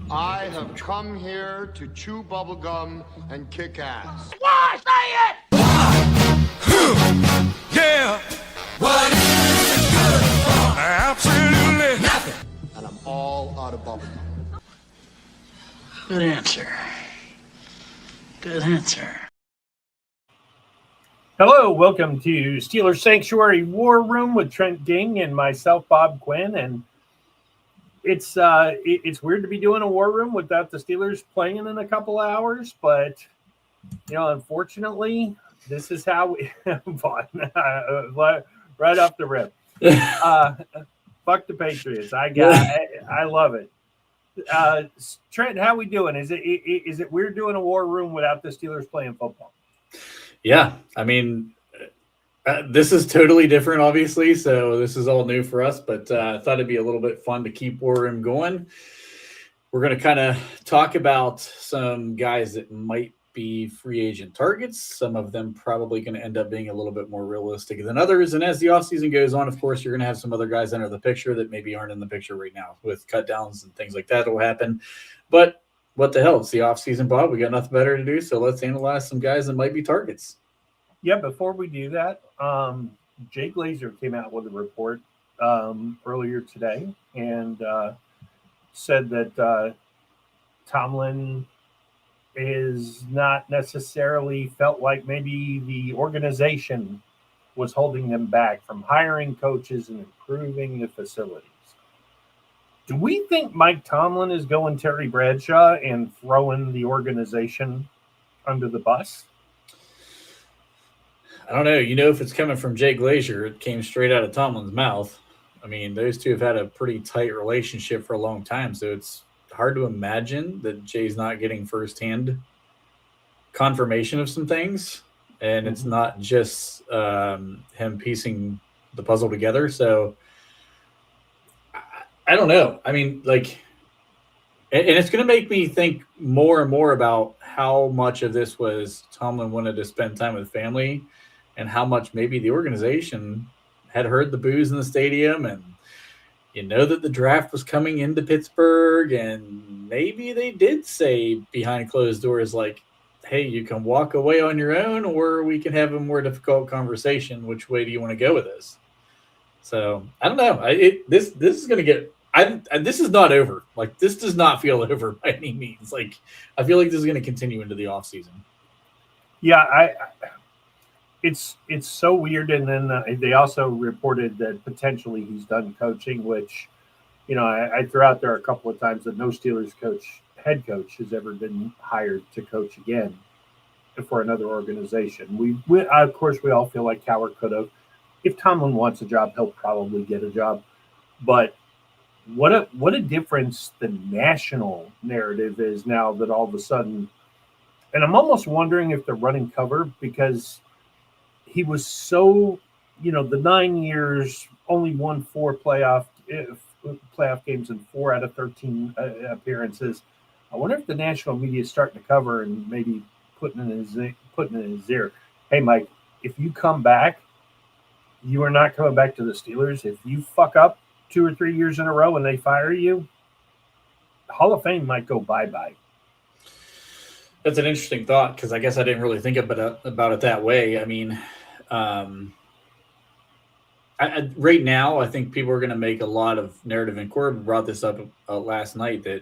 I have come here to chew bubblegum and kick ass. Why? Say it! Yeah. What is it good for? Absolutely nothing. And I'm all out of bubblegum. Good answer. Good answer. Hello, welcome to Steelers Sanctuary War Room with Trent Ging and myself, Bob Quinn. And it's weird to be doing a war room without the Steelers playing in a couple hours, but unfortunately, this is how we right off the rip. Fuck the Patriots. I love it. Trent, how we doing? Is it weird doing a war room without the Steelers playing football? Yeah, I mean, this is totally different, obviously, so this is all new for us, but I thought it'd be a little bit fun to keep War Room going. We're going to kind of talk about some guys that might be free agent targets. Some of them probably going to end up being a little bit more realistic than others, and as the offseason goes on, of course, you're going to have some other guys enter the picture that maybe aren't in the picture right now with cut downs and things like that will happen, but what the hell? It's the offseason, Bob. We got nothing better to do, so let's analyze some guys that might be targets. Yeah, before we do that, Jay Glazer came out with a report earlier today and said that Tomlin is not necessarily felt like maybe the organization was holding them back from hiring coaches and improving the facilities. Do we think Mike Tomlin is going Terry Bradshaw and throwing the organization under the bus? I don't know. If it's coming from Jay Glazer, it came straight out of Tomlin's mouth. I mean, those two have had a pretty tight relationship for a long time, so it's hard to imagine that Jay's not getting firsthand confirmation of some things, and it's not just him piecing the puzzle together. So I don't know. I mean, and it's going to make me think more and more about how much of this was Tomlin wanted to spend time with family and how much maybe the organization had heard the boos in the stadium and that the draft was coming into Pittsburgh, and maybe they did say behind closed doors, like, hey, you can walk away on your own or we can have a more difficult conversation. Which way do you want to go with this? So I don't know. This is going to get this is not over. Like, this does not feel over by any means. Like, I feel like this is going to continue into the offseason. Yeah, it's so weird. And then they also reported that potentially he's done coaching, which, I threw out there a couple of times that no Steelers head coach has ever been hired to coach again for another organization. We of course, we all feel like Cowher could have. If Tomlin wants a job, he'll probably get a job. But what a difference the national narrative is now that all of a sudden, and I'm almost wondering if they're running cover because he was so, the 9 years only won 4 playoff games and 4 out of 13 appearances. I wonder if the national media is starting to cover and maybe putting in his ear, hey, Mike, if you come back, you are not coming back to the Steelers. If you fuck up 2 or 3 years in a row and they fire you, Hall of Fame might go bye-bye. That's an interesting thought because I guess I didn't really think about it that way. I mean, right now, I think people are going to make a lot of narrative, and Corbin brought this up last night, that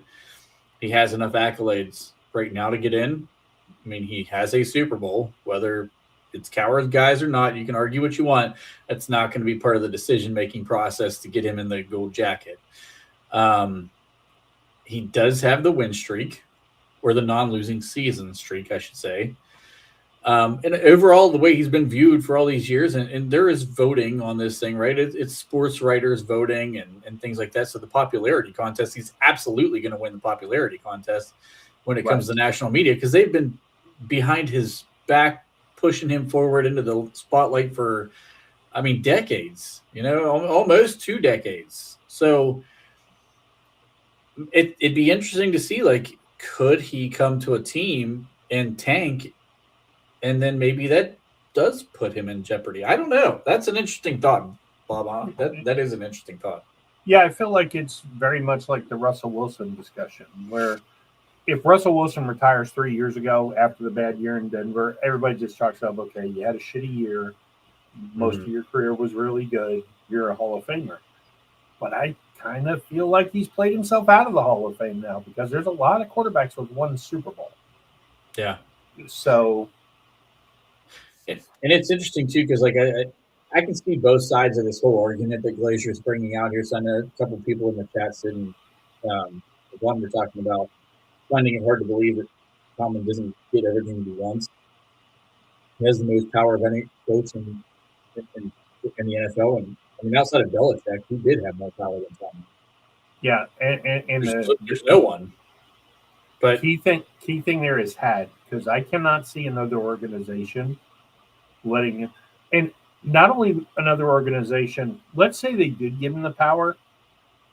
he has enough accolades right now to get in. I mean, he has a Super Bowl, whether it's Cowher's guys or not. You can argue what you want. That's not going to be part of the decision-making process to get him in the gold jacket. He does have the win streak, or the non-losing season streak, I should say. And overall, the way he's been viewed for all these years, and there is voting on this thing, right? It's sports writers voting and things like that. So the popularity contest, he's absolutely going to win the popularity contest when it comes to national media, because they've been behind his back, pushing him forward into the spotlight for, decades, almost 2 decades. So it'd be interesting to see, like, could he come to a team and tank, and then maybe that does put him in jeopardy? I don't know. That's an interesting thought, Bob. That is an interesting thought. Yeah, I feel like it's very much like the Russell Wilson discussion, where if Russell Wilson retires 3 years ago after the bad year in Denver, everybody just chalks up, okay, you had a shitty year. Most of your career was really good. You're a Hall of Famer. But I kind of feel like he's played himself out of the Hall of Fame now because there's a lot of quarterbacks with one Super Bowl. Yeah. So, And it's interesting too because like I can see both sides of this whole argument that Glazier's bringing out here. So I know a couple of people in the chat said, one we're talking about finding it hard to believe that Tomlin doesn't get everything he wants. He has the most power of any coach in the NFL, and I mean outside of Belichick, he did have more power than Tomlin. yeah, and There's no one. But key thing there is had, because I cannot see another organization letting him, and not only another organization, let's say they did give him the power.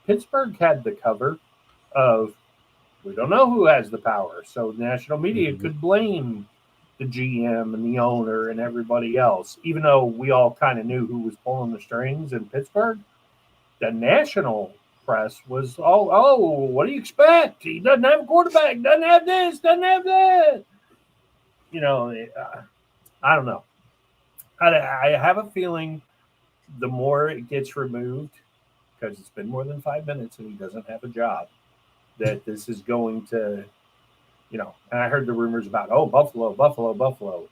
Pittsburgh had the cover of, we don't know who has the power, so national media could blame the GM and the owner and everybody else, even though we all kind of knew who was pulling the strings in Pittsburgh. The national press was, oh, what do you expect? He doesn't have a quarterback, doesn't have this, doesn't have that. You know, I don't know. I have a feeling the more it gets removed, because it's been more than 5 minutes and he doesn't have a job, that this is going to, and I heard the rumors about, Buffalo.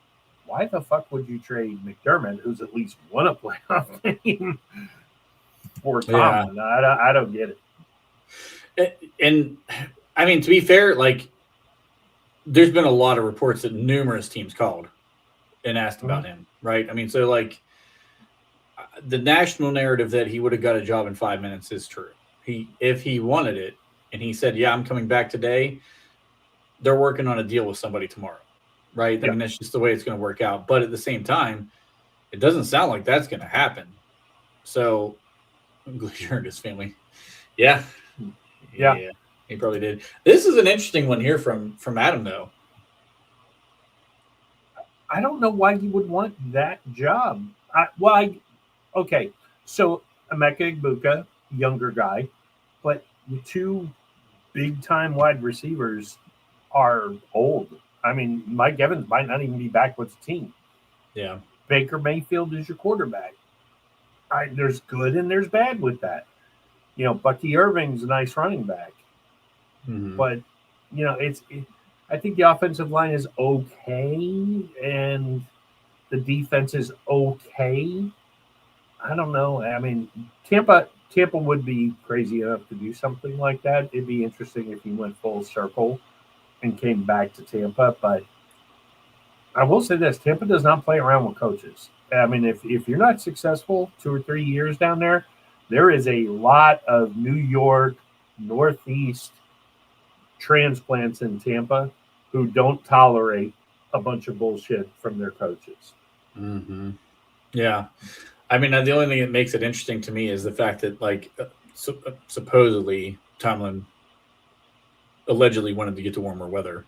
Why the fuck would you trade McDermott, who's at least won a playoff game, for Tomlin? Yeah. I don't get it. And I mean, to be fair, like there's been a lot of reports that numerous teams called and asked about him, right? I mean, so like the national narrative that he would have got a job in 5 minutes is true. If he wanted it and he said, yeah, I'm coming back today, they're working on a deal with somebody tomorrow, right? I mean, that's just the way it's going to work out. But at the same time, it doesn't sound like that's going to happen. So Glacier and his family. Yeah, he probably did. This is an interesting one here from Adam, though. I don't know why he would want that job. Okay, so Emeka Egbuka, younger guy, but the two big-time wide receivers are old. I mean, Mike Evans might not even be back with the team. Yeah. Baker Mayfield is your quarterback. There's good and there's bad with that. Bucky Irving's a nice running back. Mm-hmm. But, I think the offensive line is okay and the defense is okay. I don't know. I mean, Tampa would be crazy enough to do something like that. It'd be interesting if he went full circle and came back to Tampa. But I will say this, Tampa does not play around with coaches. I mean, if you're not successful 2 or 3 years down there, there is a lot of New York, Northeast transplants in Tampa who don't tolerate a bunch of bullshit from their coaches. Mm-hmm. Yeah. I mean, the only thing that makes it interesting to me is the fact that, like, supposedly Tomlin allegedly wanted to get to warmer weather,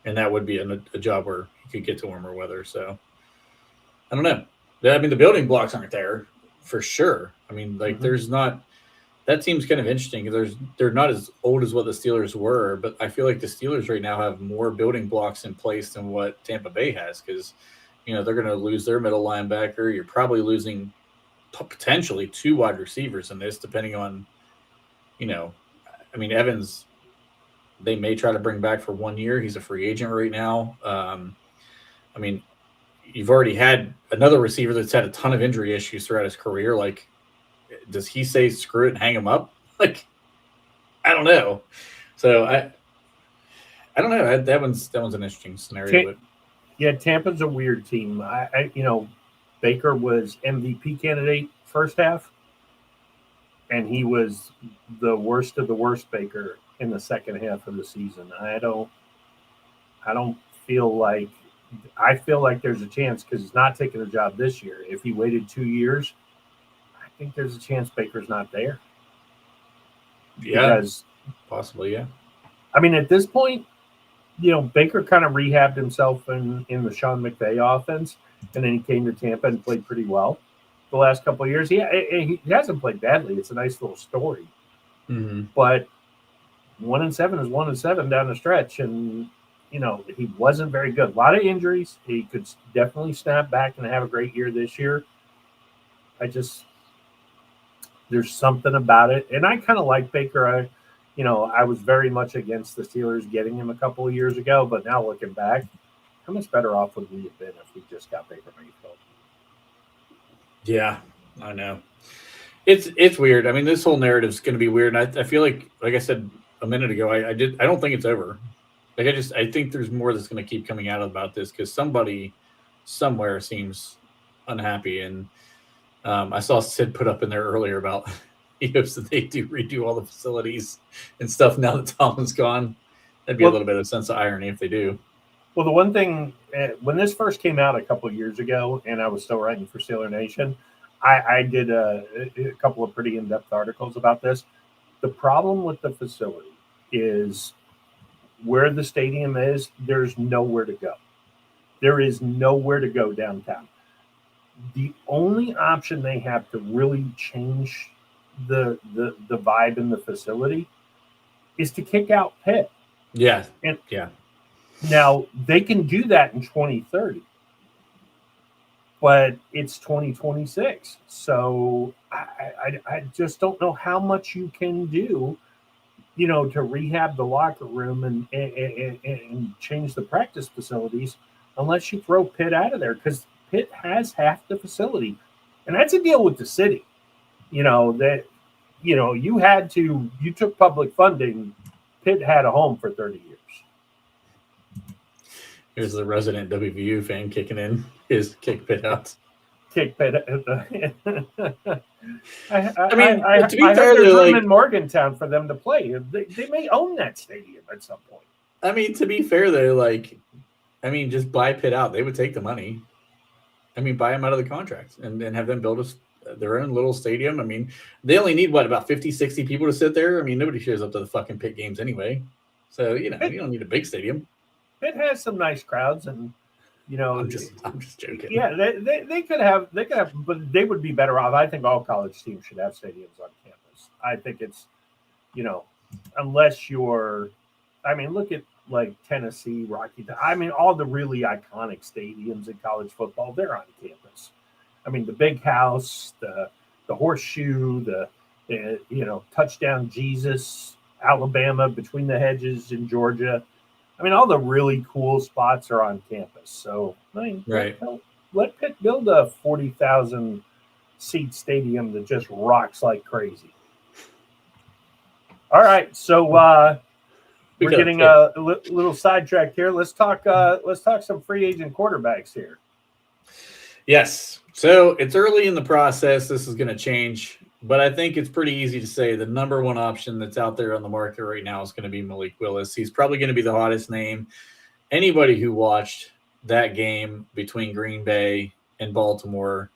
and that would be a job where he could get to warmer weather. So, I don't know. I mean, the building blocks aren't there for sure. I mean, like, there's not – that seems kind of interesting. They're not as old as what the Steelers were, but I feel like the Steelers right now have more building blocks in place than what Tampa Bay has because – they're going to lose their middle linebacker. You're probably losing potentially 2 wide receivers in this, depending on, I mean, Evans, they may try to bring back for 1 year. He's a free agent right now. I mean, you've already had another receiver that's had a ton of injury issues throughout his career. Like, does he say screw it and hang him up? Like, I don't know. So I don't know. That one's an interesting scenario. But yeah, Tampa's a weird team. Baker was MVP candidate first half, and he was the worst of the worst Baker in the second half of the season. I feel like there's a chance because he's not taking a job this year. If he waited 2 years, I think there's a chance Baker's not there. Yeah, possibly. Yeah. I mean, at this point, Baker kind of rehabbed himself in the Sean McVay offense, and then he came to Tampa and played pretty well. the last couple of years. He hasn't played badly. It's a nice little story. Mm-hmm. But 1-7 is 1-7 down the stretch, and he wasn't very good. A lot of injuries. He could definitely snap back and have a great year this year. There's something about it, and I kind of like Baker. I was very much against the Steelers getting him a couple of years ago, but now looking back, how much better off would we have been if we just got Baker Mayfield? Yeah, I know. It's weird. I mean, this whole narrative is going to be weird. And I feel like I said a minute ago, I don't think it's over. I think there's more that's going to keep coming out about this because somebody somewhere seems unhappy. And I saw Sid put up in there earlier about he hopes that they do redo all the facilities and stuff now that Tomlin's gone. That'd be a little bit of sense of irony if they do. Well, the one thing, when this first came out a couple of years ago, and I was still writing for Steeler Nation, I did a couple of pretty in-depth articles about this. The problem with the facility is where the stadium is, there's nowhere to go. There is nowhere to go downtown. The only option they have to really change the vibe in the facility is to kick out Pitt. Yeah. And yeah. Now, they can do that in 2030, but it's 2026. So I just don't know how much you can do, to rehab the locker room and change the practice facilities unless you throw Pitt out of there, because Pitt has half the facility. And that's a deal with the city. You took public funding. Pitt had a home for 30 years. Here's the resident WVU fan kicking in his kick Pitt out. Kick Pitt. I mean, to be I fair, there's room in Morgantown for them to play. They may own that stadium at some point. I mean, to be fair, though, just buy Pitt out. They would take the money. I mean, buy them out of the contract and have them build their own little stadium. I mean, they only need, about 50, 60 people to sit there? I mean, nobody shows up to the fucking Pitt games anyway. So, you don't need a big stadium. It has some nice crowds, and I'm just joking. Yeah, they could have, but they would be better off. I think all college teams should have stadiums on campus. I think it's, unless you're, look at Tennessee, Rocky. All the really iconic stadiums in college football, they're on campus. The Big House, the Horseshoe, the Touchdown Jesus, Alabama, Between the Hedges in Georgia. All the really cool spots are on campus. So, right. Let Pitt build a 40,000 seat stadium that just rocks like crazy. All right, so we're getting a little sidetracked here. Let's talk some free agent quarterbacks here. Yes. So it's early in the process. This is going to change, but I think it's pretty easy to say the number one option that's out there on the market right now is going to be Malik Willis. He's probably going to be the hottest name. Anybody who watched that game between Green Bay and Baltimore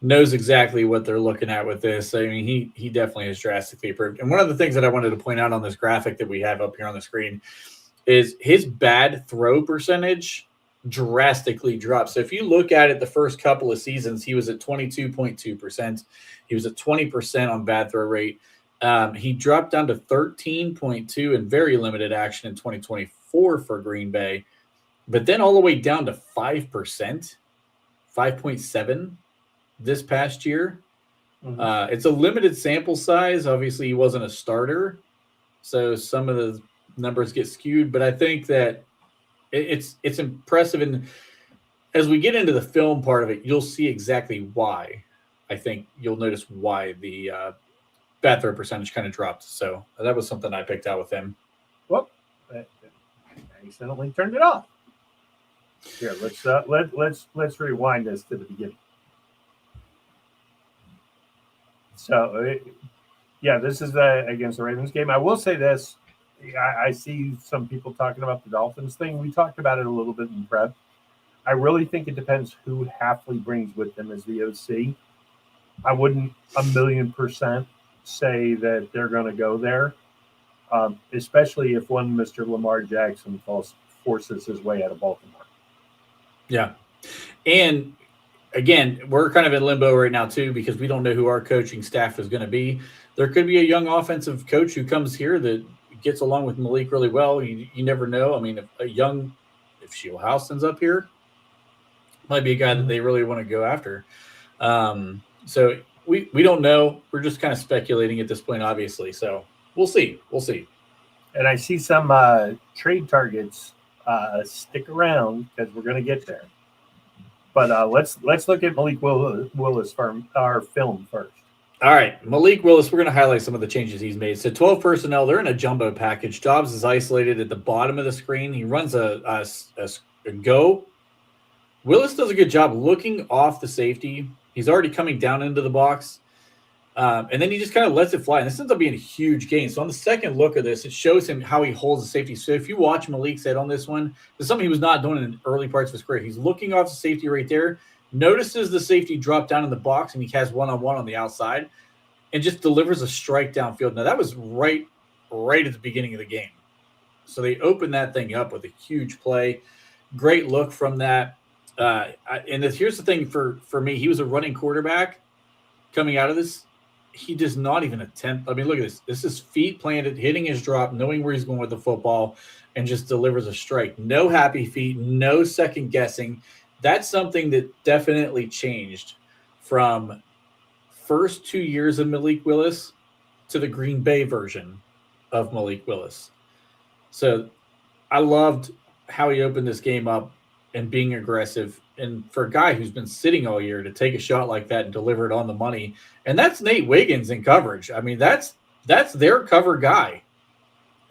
knows exactly what they're looking at with this. He definitely has drastically improved. And one of the things that I wanted to point out on this graphic that we have up here on the screen is his bad throw percentage drastically dropped. So if you look at it, the first couple of seasons, he was at 22.2%. He was at 20% on bad throw rate. He dropped down to 13.2 in very limited action in 2024 for Green Bay, but then all the way down to 5%, 5.7 this past year. Mm-hmm. It's a limited sample size. Obviously, he wasn't a starter, so some of the numbers get skewed, but I think that it's impressive. And as we get into the film part of it, you'll see exactly why. I think you'll notice why the bad throw percentage kind of dropped. So that was something I picked out with him. Well, I accidentally turned it off. Here, let's rewind this to the beginning. So, this is against the Ravens game. I will say this. I see some people talking about the Dolphins thing. We talked about it a little bit in prep. I really think it depends who Hafley brings with them as the OC. I wouldn't 1,000,000% say that they're going to go there, especially if one Mr. Lamar Jackson forces his way out of Baltimore. Yeah. And again, we're kind of in limbo right now too because we don't know who our coaching staff is going to be. There could be a young offensive coach who comes here that gets along with Malik really well. You never know. I mean, if Shieldhouse ends up here, might be a guy that they really want to go after. So we don't know. We're just kind of speculating at this point, obviously. So we'll see. We'll see. And I see some trade targets. Stick around because we're going to get there. But let's look at Malik Willis from our film first. All right, Malik Willis, we're going to highlight some of the changes he's made. So 12 personnel, they're in a jumbo package. Dobbs is isolated at the bottom of the screen. He runs a go. Willis does a good job looking off the safety. He's already coming down into the box. And then he just kind of lets it fly. And this ends up being a huge gain. So on the second look of this, it shows him how he holds the safety. So if you watch Malik's head on this one, there's something he was not doing in the early parts of his career. He's looking off the safety right there, notices the safety drop down in the box, and he has one-on-one on the outside and just delivers a strike downfield. Now, that was right at the beginning of the game. So they opened that thing up with a huge play. Great look from that. Here's the thing for me. He was a running quarterback coming out of this. He does not even attempt. I mean, look at this. This is feet planted, hitting his drop, knowing where he's going with the football, and just delivers a strike. No happy feet, no second guessing. That's something that definitely changed from first 2 years of Malik Willis to the Green Bay version of Malik Willis. So I loved how he opened this game up and being aggressive. And for a guy who's been sitting all year to take a shot like that and deliver it on the money, and that's Nate Wiggins in coverage. I mean, that's their cover guy.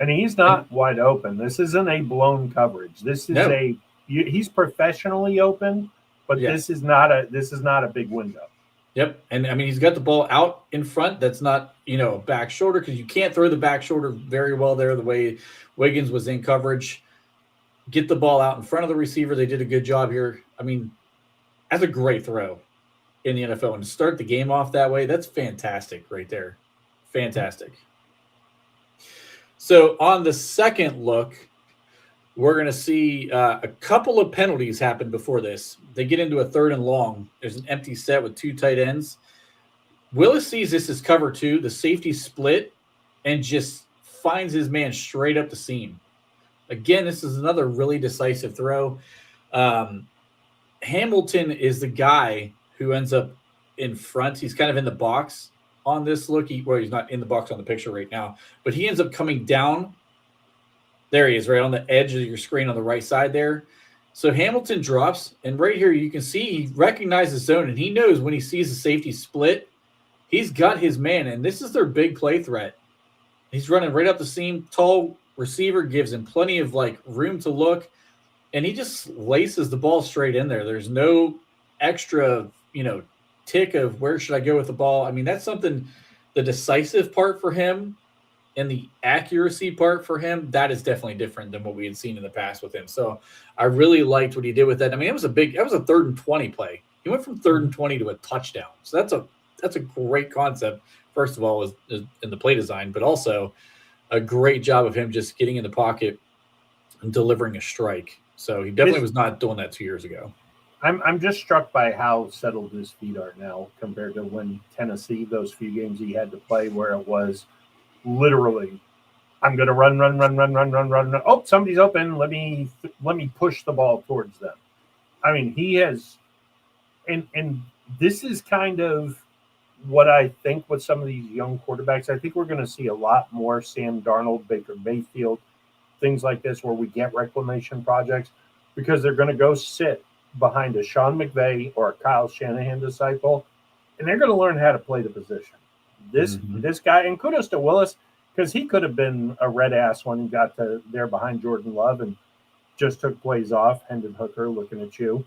And he's not wide open. This isn't a blown coverage. This is he's professionally open, but this is not a big window. Yep. And I mean, he's got the ball out in front. That's not, a back shoulder because you can't throw the back shoulder very well there the way Wiggins was in coverage. Get the ball out in front of the receiver. They did a good job here. I mean, that's a great throw in the NFL. And to start the game off that way, that's fantastic right there. Fantastic. So on the second look, we're going to see a couple of penalties happen before this. They get into a 3rd and long. There's an empty set with 2 tight ends. Willis sees this as cover 2. The safety split and just finds his man straight up the seam. Again, this is another really decisive throw. Hamilton is the guy who ends up in front. He's kind of in the box on this look. He's not in the box on the picture right now, but he ends up coming down. There he is, right on the edge of your screen on the right side there. So Hamilton drops, and right here you can see he recognizes zone, and he knows when he sees the safety split, he's got his man, and this is their big play threat. He's running right up the seam, tall receiver, gives him plenty of room to look, and he just laces the ball straight in there. There's no extra, tick of where should I go with the ball. I mean, that's something, the decisive part for him and the accuracy part for him, that is definitely different than what we had seen in the past with him. So I really liked what he did with that. I mean, that was a 3rd and 20 play. He went from 3rd and 20 to a touchdown. So that's a great concept, first of all, is in the play design, but also a great job of him just getting in the pocket and delivering a strike. So he definitely was not doing that 2 years ago. I'm just struck by how settled his feet are now compared to when Tennessee, those few games he had to play where it was literally, I'm going to run. Oh, somebody's open. Let me push the ball towards them. I mean, he has, and this is kind of what I think with some of these young quarterbacks. I think we're going to see a lot more Sam Darnold, Baker Mayfield, things like this where we get reclamation projects because they're going to go sit behind a Sean McVay or a Kyle Shanahan disciple, and they're going to learn how to play the position. This guy, and kudos to Willis, because he could have been a red ass when he got there behind Jordan Love and just took plays off. Hendon Hooker looking at you.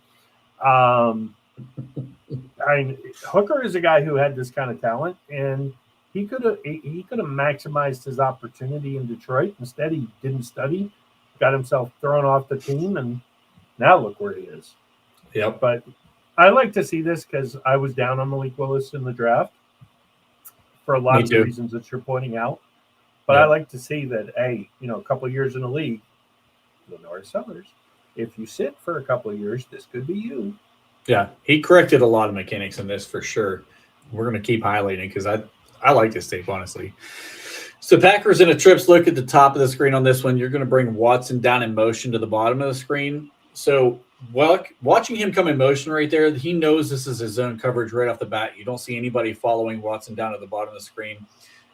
Hooker is a guy who had this kind of talent, and he could have maximized his opportunity in Detroit. Instead, he didn't study, got himself thrown off the team, and now look where he is. Yep. But I like to see this because I was down on Malik Willis in the draft for a lot of the reasons that you're pointing out. But I like to see that, a couple of years in the league, Lenore Sellers, if you sit for a couple of years, this could be you. Yeah, he corrected a lot of mechanics in this for sure. We're going to keep highlighting because I like this tape, honestly. So Packers in a trips look at the top of the screen on this one. You're going to bring Watson down in motion to the bottom of the screen. So watching him come in motion right there, he knows this is his zone coverage right off the bat. You don't see anybody following Watson down at the bottom of the screen.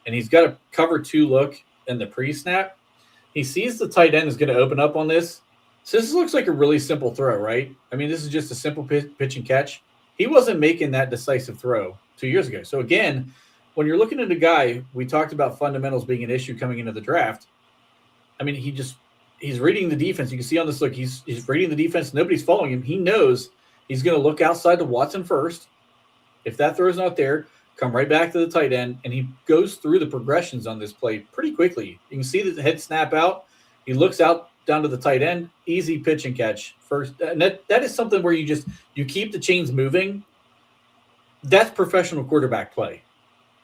And he's got a cover 2 look in the pre-snap. He sees the tight end is going to open up on this. So this looks like a really simple throw, right? I mean, this is just a simple pitch and catch. He wasn't making that decisive throw 2 years ago. So again, when you're looking at a guy, we talked about fundamentals being an issue coming into the draft. I mean, he's reading the defense. You can see on this look, he's reading the defense. Nobody's following him. He knows he's going to look outside to Watson first. If that throw's not there, come right back to the tight end, and he goes through the progressions on this play pretty quickly. You can see the head snap out. He looks out down to the tight end, easy pitch and catch first. And that is something where you keep the chains moving. That's professional quarterback play.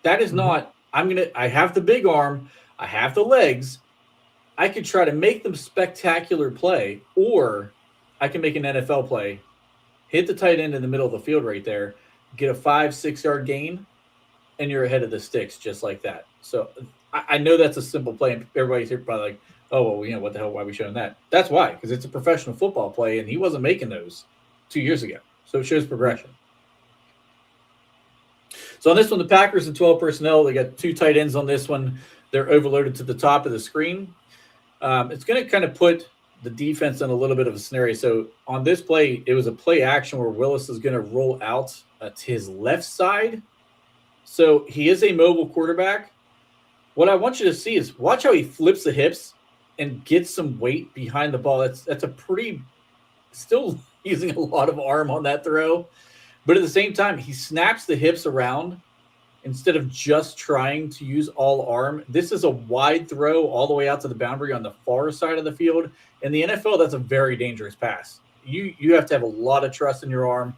That is not, I have the big arm, I have the legs, I could try to make them spectacular play, or I can make an NFL play, hit the tight end in the middle of the field right there, get a 5-6 yard gain, and you're ahead of the sticks just like that. So I know that's a simple play, and everybody's here probably like, oh, well, what the hell, why are we showing that? That's why, because it's a professional football play, and he wasn't making those 2 years ago. So it shows progression. So on this one, the Packers and 12 personnel, they got 2 tight ends on this one. They're overloaded to the top of the screen. It's going to kind of put the defense in a little bit of a scenario. So on this play, it was a play action where Willis is going to roll out to his left side. So he is a mobile quarterback. What I want you to see is watch how he flips the hips and gets some weight behind the ball. That's a pretty, still using a lot of arm on that throw. But at the same time, he snaps the hips around instead of just trying to use all arm. This is a wide throw all the way out to the boundary on the far side of the field. In the NFL, that's a very dangerous pass. You have to have a lot of trust in your arm.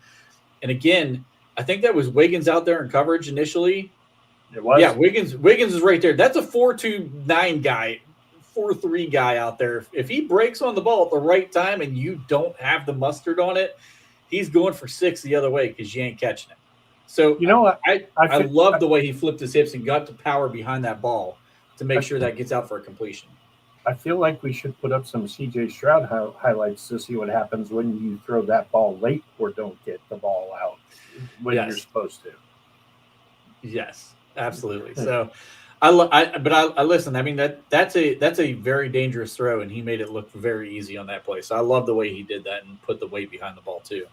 And again, I think that was Wiggins out there in coverage initially. It was? Yeah, Wiggins is right there. That's a 4.29 guy, 4.3 guy out there. If he breaks on the ball at the right time and you don't have the mustard on it, he's going for 6 the other way because you ain't catching it. So you know what? I love the way he flipped his hips and got the power behind that ball to make sure that gets out for a completion. I feel like we should put up some CJ Stroud highlights to see what happens when you throw that ball late or don't get the ball out when you're supposed to. Yes, absolutely. So I listen. I mean that's a very dangerous throw, and he made it look very easy on that play. So I love the way he did that and put the weight behind the ball too.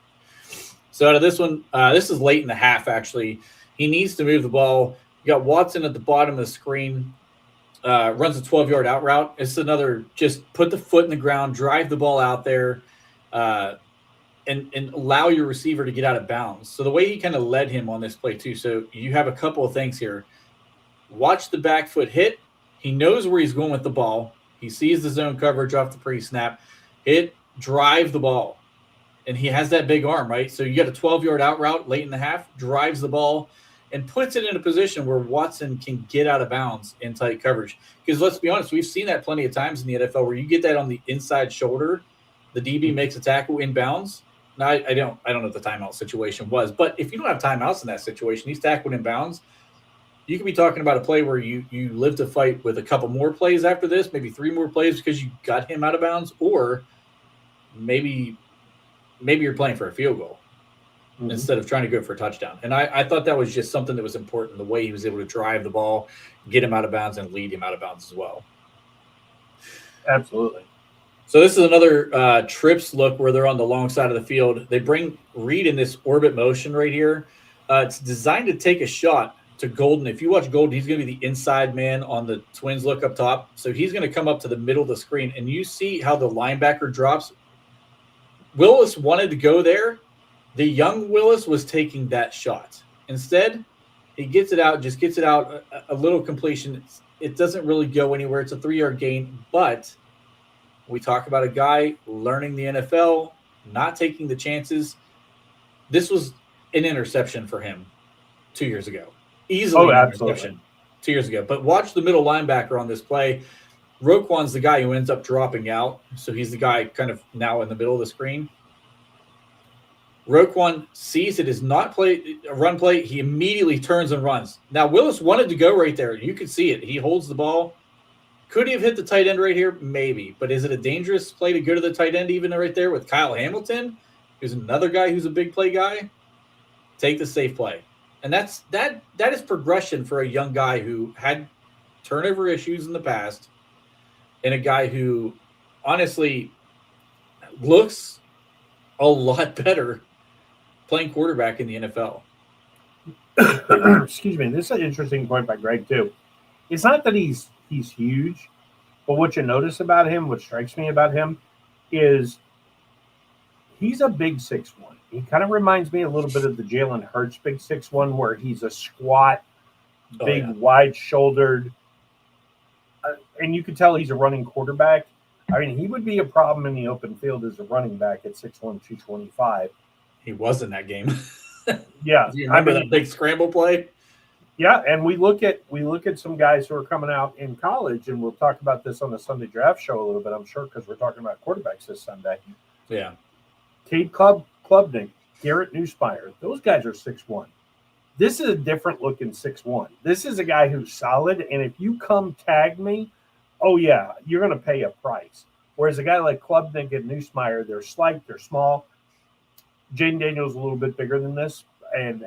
So out of this one, this is late in the half. Actually, he needs to move the ball. You got Watson at the bottom of the screen, runs a 12-yard out route. It's another just put the foot in the ground, drive the ball out there, and allow your receiver to get out of bounds. So the way he kind of led him on this play too. So you have a couple of things here. Watch the back foot hit. He knows where he's going with the ball. He sees the zone coverage off the pre-snap. Hit, drive the ball. And he has that big arm, right? So you got a 12-yard out route late in the half, drives the ball, and puts it in a position where Watson can get out of bounds in tight coverage. Because let's be honest, we've seen that plenty of times in the NFL where you get that on the inside shoulder, the DB makes a tackle inbounds. Now, I don't know what the timeout situation was, but if you don't have timeouts in that situation, he's tackled inbounds. You could be talking about a play where you live to fight with a couple more plays after this, maybe 3 more plays because you got him out of bounds, or maybe you're playing for a field goal instead of trying to go for a touchdown. And I thought that was just something that was important, the way he was able to drive the ball, get him out of bounds, and lead him out of bounds as well. Absolutely. So this is another trips look where they're on the long side of the field. They bring Reed in this orbit motion right here. It's designed to take a shot to Golden. If you watch Golden, he's going to be the inside man on the Twins look up top. So he's going to come up to the middle of the screen, and you see how the linebacker drops. Willis wanted to go there. The young Willis was taking that shot. Instead, he gets it out, just gets it out, a little completion. It doesn't really go anywhere. It's a 3-yard gain, but we talk about a guy learning the NFL, not taking the chances. This was an interception for him 2 years ago. Easily an interception 2 years ago. But watch the middle linebacker on this play. Roquan's the guy who ends up dropping out. So he's the guy kind of now in the middle of the screen. Roquan sees it is not a run play. He immediately turns and runs. Now, Willis wanted to go right there. You could see it. He holds the ball. Could he have hit the tight end right here? Maybe. But is it a dangerous play to go to the tight end even right there with Kyle Hamilton, who's another guy who's a big play guy? Take the safe play. And that is progression for a young guy who had turnover issues in the past and a guy who honestly looks a lot better playing quarterback in the NFL. Excuse me. This is an interesting point by Greg, too. It's not that he's huge, but what you notice about him, what strikes me about him, is he's a big 6'1". He kind of reminds me a little bit of the Jalen Hurts big 6'1", where he's a squat, big, wide-shouldered, and you can tell he's a running quarterback. I mean, he would be a problem in the open field as a running back at 6'1", 225. He was in that game. Yeah. Do you remember that big scramble play? Yeah, and we look at some guys who are coming out in college, and we'll talk about this on the Sunday Draft Show a little bit, I'm sure, because we're talking about quarterbacks this Sunday. Yeah. Cade Klubnik, Garrett Nussmeier, those guys are 6'1". This is a different looking 6'1". This is a guy who's solid, and if you come tag me, oh yeah, you're going to pay a price. Whereas a guy like Klubnik and Nussmeier, they're slight, they're small. Jaden Daniels a little bit bigger than this, and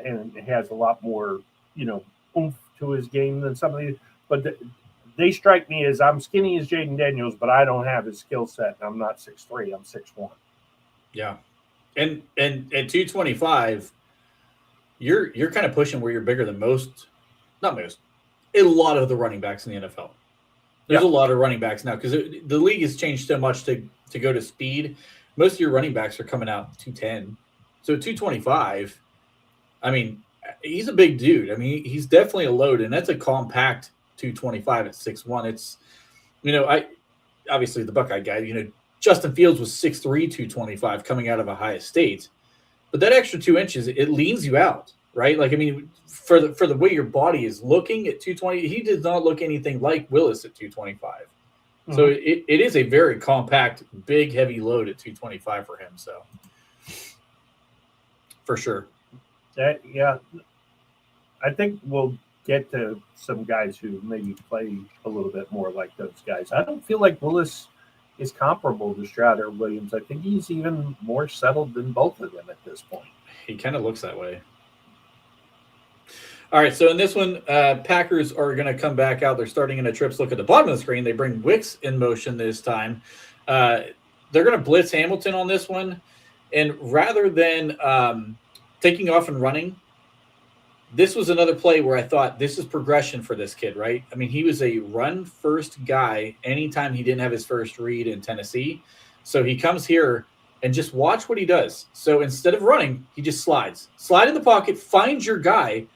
has a lot more, oomph to his game than some of these. But they strike me as I'm skinny as Jaden Daniels, but I don't have his skill set. I'm not 6'3", I'm 6'1". Yeah. And at 225, you're kind of pushing where you're bigger than a lot of the running backs in the NFL. There's a lot of running backs now because the league has changed so much to go to speed. Most of your running backs are coming out 210. So 225, I mean, he's a big dude. I mean, he's definitely a load, and that's a compact 225 at 6'1". It's, obviously the Buckeye guy, Justin Fields was 6'3", 225 coming out of Ohio State. But that extra 2 inches, it leans you out, right? Like, I mean, for the way your body is looking at 220, he does not look anything like Willis at 225. Mm-hmm. So it is a very compact, big, heavy load at 225 for him. So for sure. Yeah. I think we'll get to some guys who maybe play a little bit more like those guys. I don't feel like Willis is comparable to Stroud or Williams. I think he's even more settled than both of them at this point. He kind of looks that way. All right, so in this one, Packers are going to come back out. They're starting in a trips. Look at the bottom of the screen. They bring Wicks in motion this time. They're going to blitz Hamilton on this one. And rather than taking off and running, this was another play where I thought this is progression for this kid, right? I mean, he was a run-first guy anytime he didn't have his first read in Tennessee. So he comes here and just watch what he does. So instead of running, he just slides. Slide in the pocket, find your guy,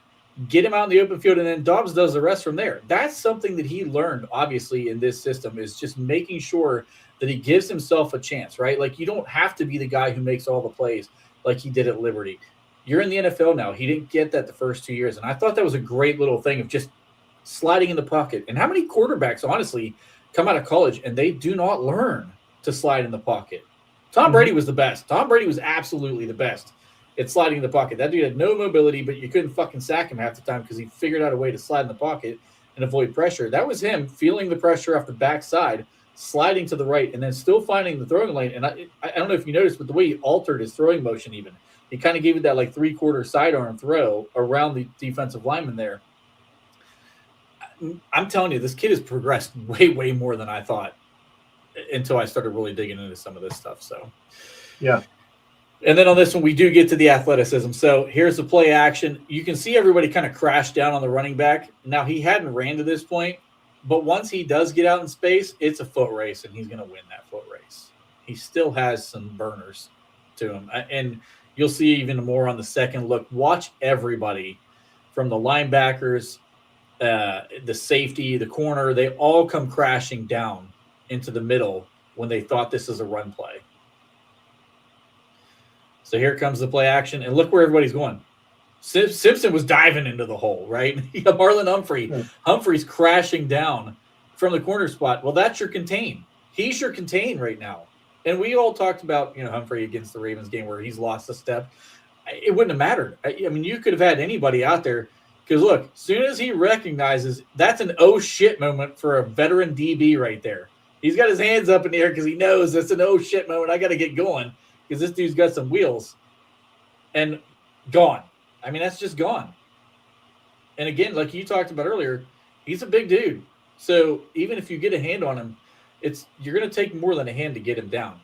get him out in the open field, and then Dobbs does the rest from there. That's something that he learned, obviously, in this system is just making sure that he gives himself a chance, right? Like, you don't have to be the guy who makes all the plays like he did at Liberty. You're in the NFL now. He didn't get that the first 2 years, and I thought that was a great little thing of just sliding in the pocket. And how many quarterbacks, honestly, come out of college and they do not learn to slide in the pocket? Tom Brady was the best. Tom Brady was absolutely the best at sliding in the pocket. That dude had no mobility, but you couldn't fucking sack him half the time because he figured out a way to slide in the pocket and avoid pressure. That was him feeling the pressure off the backside, sliding to the right, and then still finding the throwing lane. And I don't know if you noticed, but the way he altered his throwing motion even, he kind of gave it that like three-quarter sidearm throw around the defensive lineman there. I'm telling you, this kid has progressed way, way more than I thought until I started really digging into some of this stuff. So, yeah. And then on this one, we do get to the athleticism. So here's the play action. You can see everybody kind of crash down on the running back. Now, he hadn't ran to this point, but once he does get out in space, it's a foot race, and he's going to win that foot race. He still has some burners to him. And you'll see even more on the second look. Watch everybody from the linebackers, the safety, the corner. They all come crashing down into the middle when they thought this is a run play. So here comes the play action, and look where everybody's going. Simpson was diving into the hole, right? You got Marlon Humphrey. Humphrey's crashing down from the corner spot. Well, that's your contain. He's your contain right now. And we all talked about, Humphrey against the Ravens game where he's lost a step. It wouldn't have mattered. I mean, you could have had anybody out there because, look, as soon as he recognizes that's an oh shit moment for a veteran DB right there. He's got his hands up in the air because he knows that's an oh shit moment. I got to get going because this dude's got some wheels. And gone. I mean, that's just gone. And again, like you talked about earlier, he's a big dude. So even if you get a hand on him, you're going to take more than a hand to get him down.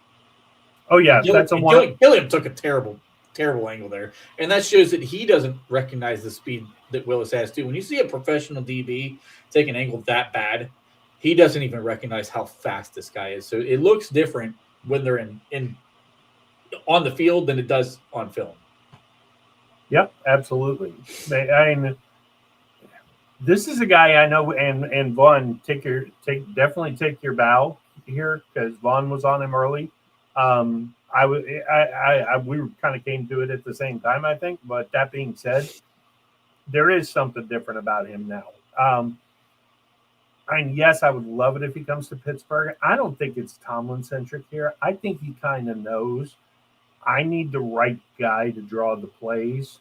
Oh yeah, that's a one. Gilliam took a terrible angle there, and that shows that he doesn't recognize the speed that Willis has too. When you see a professional DB take an angle that bad, he doesn't even recognize how fast this guy is. So it looks different when they're in on the field than it does on film. Yep, absolutely. I mean, this is a guy I know, and Vaughn, definitely take your bow here because Vaughn was on him early. We kind of came to it at the same time, I think. But that being said, there is something different about him now. And yes, I would love it if he comes to Pittsburgh. I don't think it's Tomlin centric here. I think he kind of knows I need the right guy to draw the plays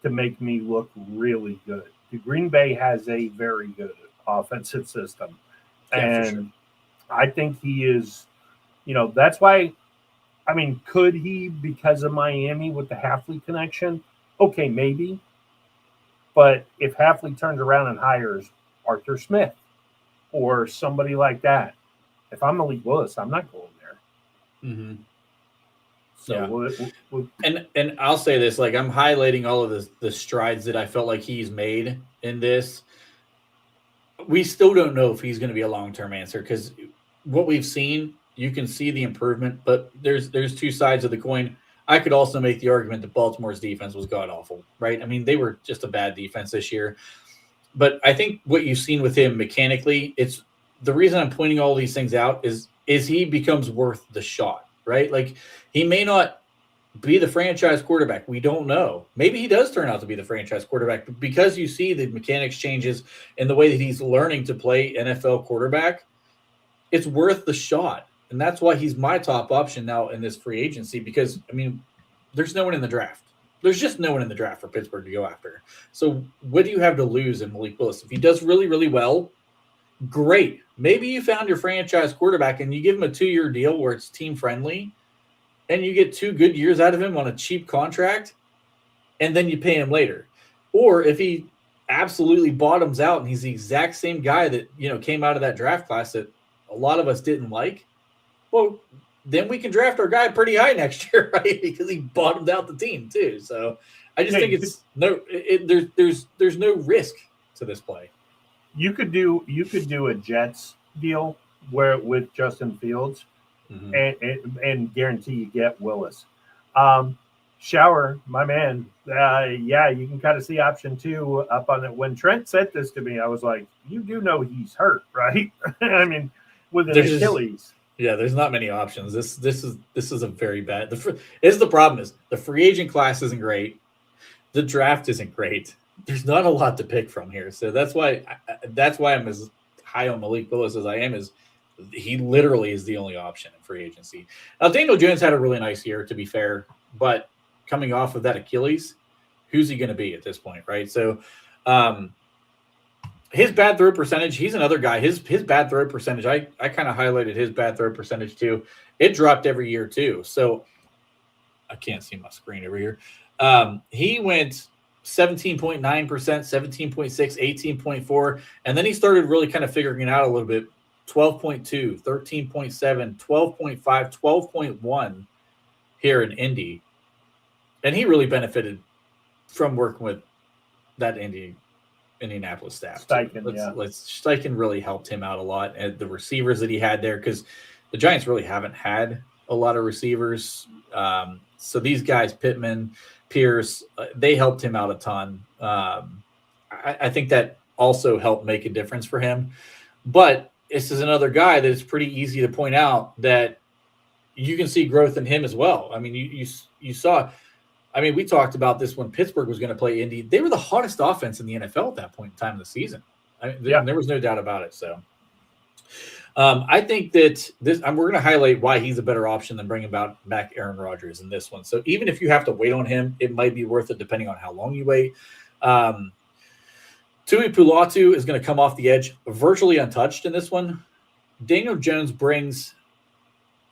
to make me look really good. The Green Bay has a very good offensive system. Yeah, and for sure. I think he is, that's why, I mean, could he, because of Miami with the Hafley connection? Okay, maybe. But if Hafley turns around and hires Arthur Smith or somebody like that, if I'm Malik Willis, I'm not going there. Mm-hmm. So yeah. And I'll say this, like I'm highlighting all of the strides that I felt like he's made in this. We still don't know if he's going to be a long-term answer because what we've seen, you can see the improvement, but there's two sides of the coin. I could also make the argument that Baltimore's defense was god-awful, right? I mean, they were just a bad defense this year. But I think what you've seen with him mechanically, it's the reason I'm pointing all these things out is he becomes worth the shot, right? Like he may not be the franchise quarterback. We don't know. Maybe he does turn out to be the franchise quarterback, but because you see the mechanics changes and the way that he's learning to play NFL quarterback, it's worth the shot. And that's why he's my top option now in this free agency because, I mean, there's no one in the draft. There's just no one in the draft for Pittsburgh to go after. So what do you have to lose in Malik Willis? If he does really, really well, great. Maybe you found your franchise quarterback and you give him a 2-year deal where it's team-friendly and you get 2 good years out of him on a cheap contract and then you pay him later. Or if he absolutely bottoms out and he's the exact same guy that, came out of that draft class that a lot of us didn't like, well, then we can draft our guy pretty high next year, right? Because he bottomed out the team too. So I just think there's no risk to this play. You could do a Jets deal with Justin Fields and guarantee you get Willis. Shower, my man. You can kind of see option 2 up on it. When Trent said this to me, I was like, you do know he's hurt, right? I mean, with an Achilles. Yeah, there's not many options. This is a very bad. The problem is the free agent class isn't great. The draft isn't great. There's not a lot to pick from here. So that's why I'm as high on Malik Willis as I am. Is he literally is the only option in free agency. Now Daniel Jones had a really nice year, to be fair, but coming off of that Achilles, who's he going to be at this point, right? So. His bad throw percentage, he's another guy. His bad throw percentage, I kind of highlighted his bad throw percentage too. It dropped every year too. So I can't see my screen over here. He went 17.9%, 17.6, 18.4, and then he started really kind of figuring it out a little bit. 12.2, 13.7, 12.5, 12.1 here in Indy. And he really from working with that Indianapolis staff. Steichen really helped him out a lot. And the receivers that he had there, because the Giants really haven't had a lot of receivers. So these guys, Pittman, Pierce, they helped him out a ton. I think that also helped make a difference for him. But this is another guy that it's pretty easy to point out that you can see growth in him as well. I mean, you saw – I mean, we talked about this when Pittsburgh was going to play Indy. They were the hottest offense in the NFL at that point in time of the season. There was no doubt about it. So, I think that we're going to highlight why he's a better option than bringing back Aaron Rodgers in this one. So even if you have to wait on him, it might be worth it depending on how long you wait. Tui Pulatu is going to come off the edge virtually untouched in this one. Daniel Jones brings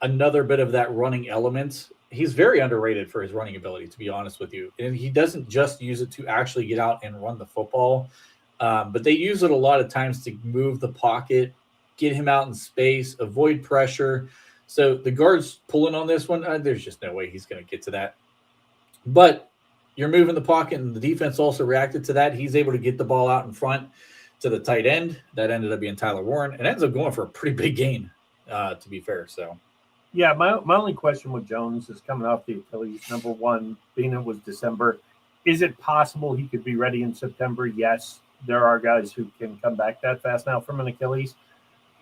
another bit of that running element. He's very underrated for his running ability, to be honest with you. And he doesn't just use it to actually get out and run the football, but they use it a lot of times to move the pocket, get him out in space, avoid pressure. So the guard's pulling on this one. There's just no way he's going to get to that. But you're moving the pocket, and the defense also reacted to that. He's able to get the ball out in front to the tight end. That ended up being Tyler Warren. It ends up going for a pretty big gain, to be fair. So, yeah, my only question with Jones is coming off the Achilles. Number one, being it was December, is it possible he could be ready in September? Yes, there are guys who can come back that fast now from an Achilles.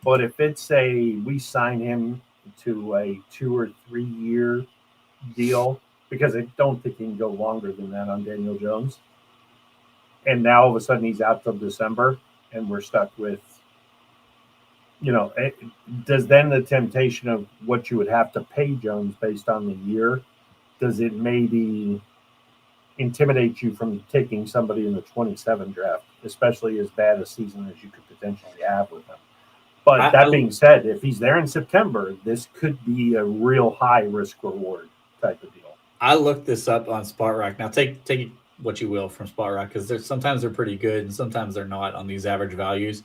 But if it's we sign him to a 2 or 3 year deal, because I don't think he can go longer than that on Daniel Jones. And now all of a sudden he's out till December, and we're stuck with, does then the temptation of what you would have to pay Jones based on the year, does it maybe intimidate you from taking somebody in the 27 draft, especially as bad a season as you could potentially have with him? But that being said, if he's there in September, this could be a real high risk reward type of deal. I looked this up on Spot Rack. Now take what you will from Spot Rack, because sometimes they're pretty good and sometimes they're not on these average values.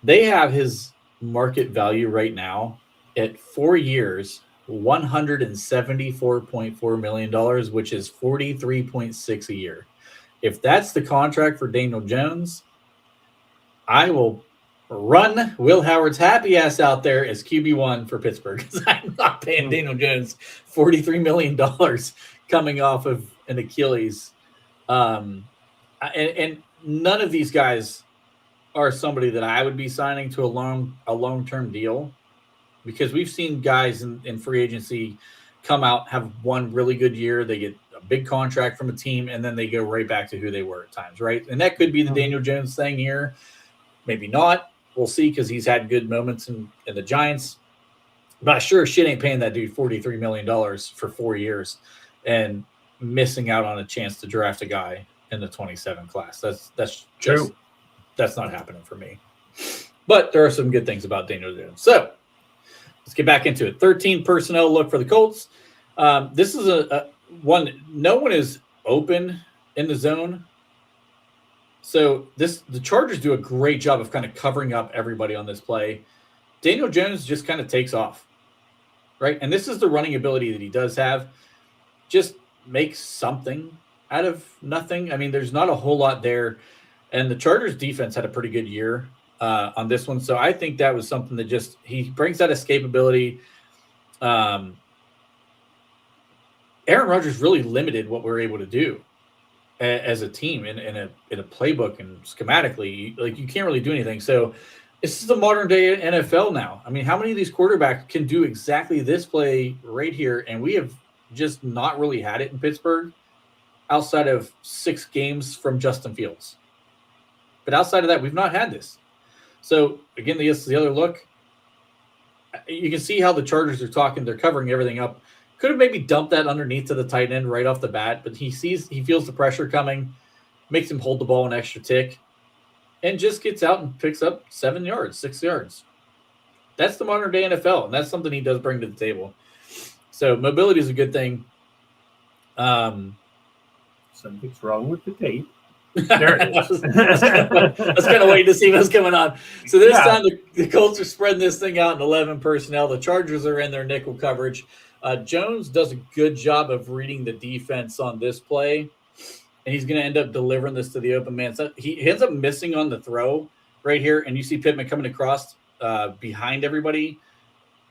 They have his market value right now at 4 years, $174.4 million, which is $43.6 a year. If that's the contract for Daniel Jones, I will run Will Howard's happy ass out there as QB1 for Pittsburgh, because I'm not paying Daniel Jones $43 million coming off of an Achilles. And none of these guys are somebody that I would be signing to a long-term deal, because we've seen guys in free agency come out, have one really good year, they get a big contract from a team, and then they go right back to who they were at times, right? And that could be the Daniel Jones thing here. Maybe not. We'll see, because he's had good moments in the Giants. But I sure shit ain't paying that dude $43 million for 4 years and missing out on a chance to draft a guy in the 27 class. That's just true. That's not happening for me. But there are some good things about Daniel Jones. So let's get back into it. 13 personnel look for the Colts. This is a one. No one is open in the zone. So the Chargers do a great job of kind of covering up everybody on this play. Daniel Jones just kind of takes off, right? And this is the running ability that he does have. Just makes something out of nothing. I mean, there's not a whole lot there. And the Chargers defense had a pretty good year on this one. So I think that was something that he brings that escapability. Aaron Rodgers really limited what we're able to do as a team in a playbook and schematically. Like, you can't really do anything. So this is the modern day NFL now. I mean, how many of these quarterbacks can do exactly this play right here? And we have just not really had it in Pittsburgh outside of 6 games from Justin Fields. But outside of that, we've not had this. So again, this is the other look. You can see how the Chargers are talking. They're covering everything up. Could have maybe dumped that underneath to the tight end right off the bat, but he feels the pressure coming, makes him hold the ball an extra tick, and just gets out and picks up 7 yards, 6 yards. That's the modern day NFL, and that's something he does bring to the table. So mobility is a good thing. Something's wrong with the tape. There it is. I was kind of waiting to see what's going on. So this time the Colts are spreading this thing out in 11 personnel. The Chargers are in their nickel coverage. Jones does a good job of reading the defense on this play, and he's going to end up delivering this to the open man. So he ends up missing on the throw right here, and you see Pittman coming across behind everybody.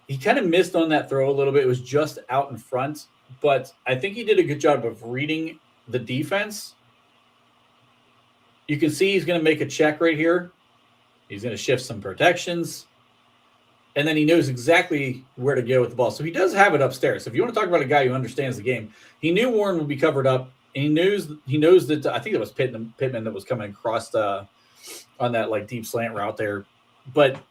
He kind of missed on that throw a little bit. It was just out in front, but I think he did a good job of reading the defense. You can see he's going to make a check right here. He's going to shift some protections. And then he knows exactly where to go with the ball. So he does have it upstairs. So if you want to talk about a guy who understands the game, he knew Warren would be covered up. And he knows that I think it was Pittman that was coming across on that like deep slant route there. But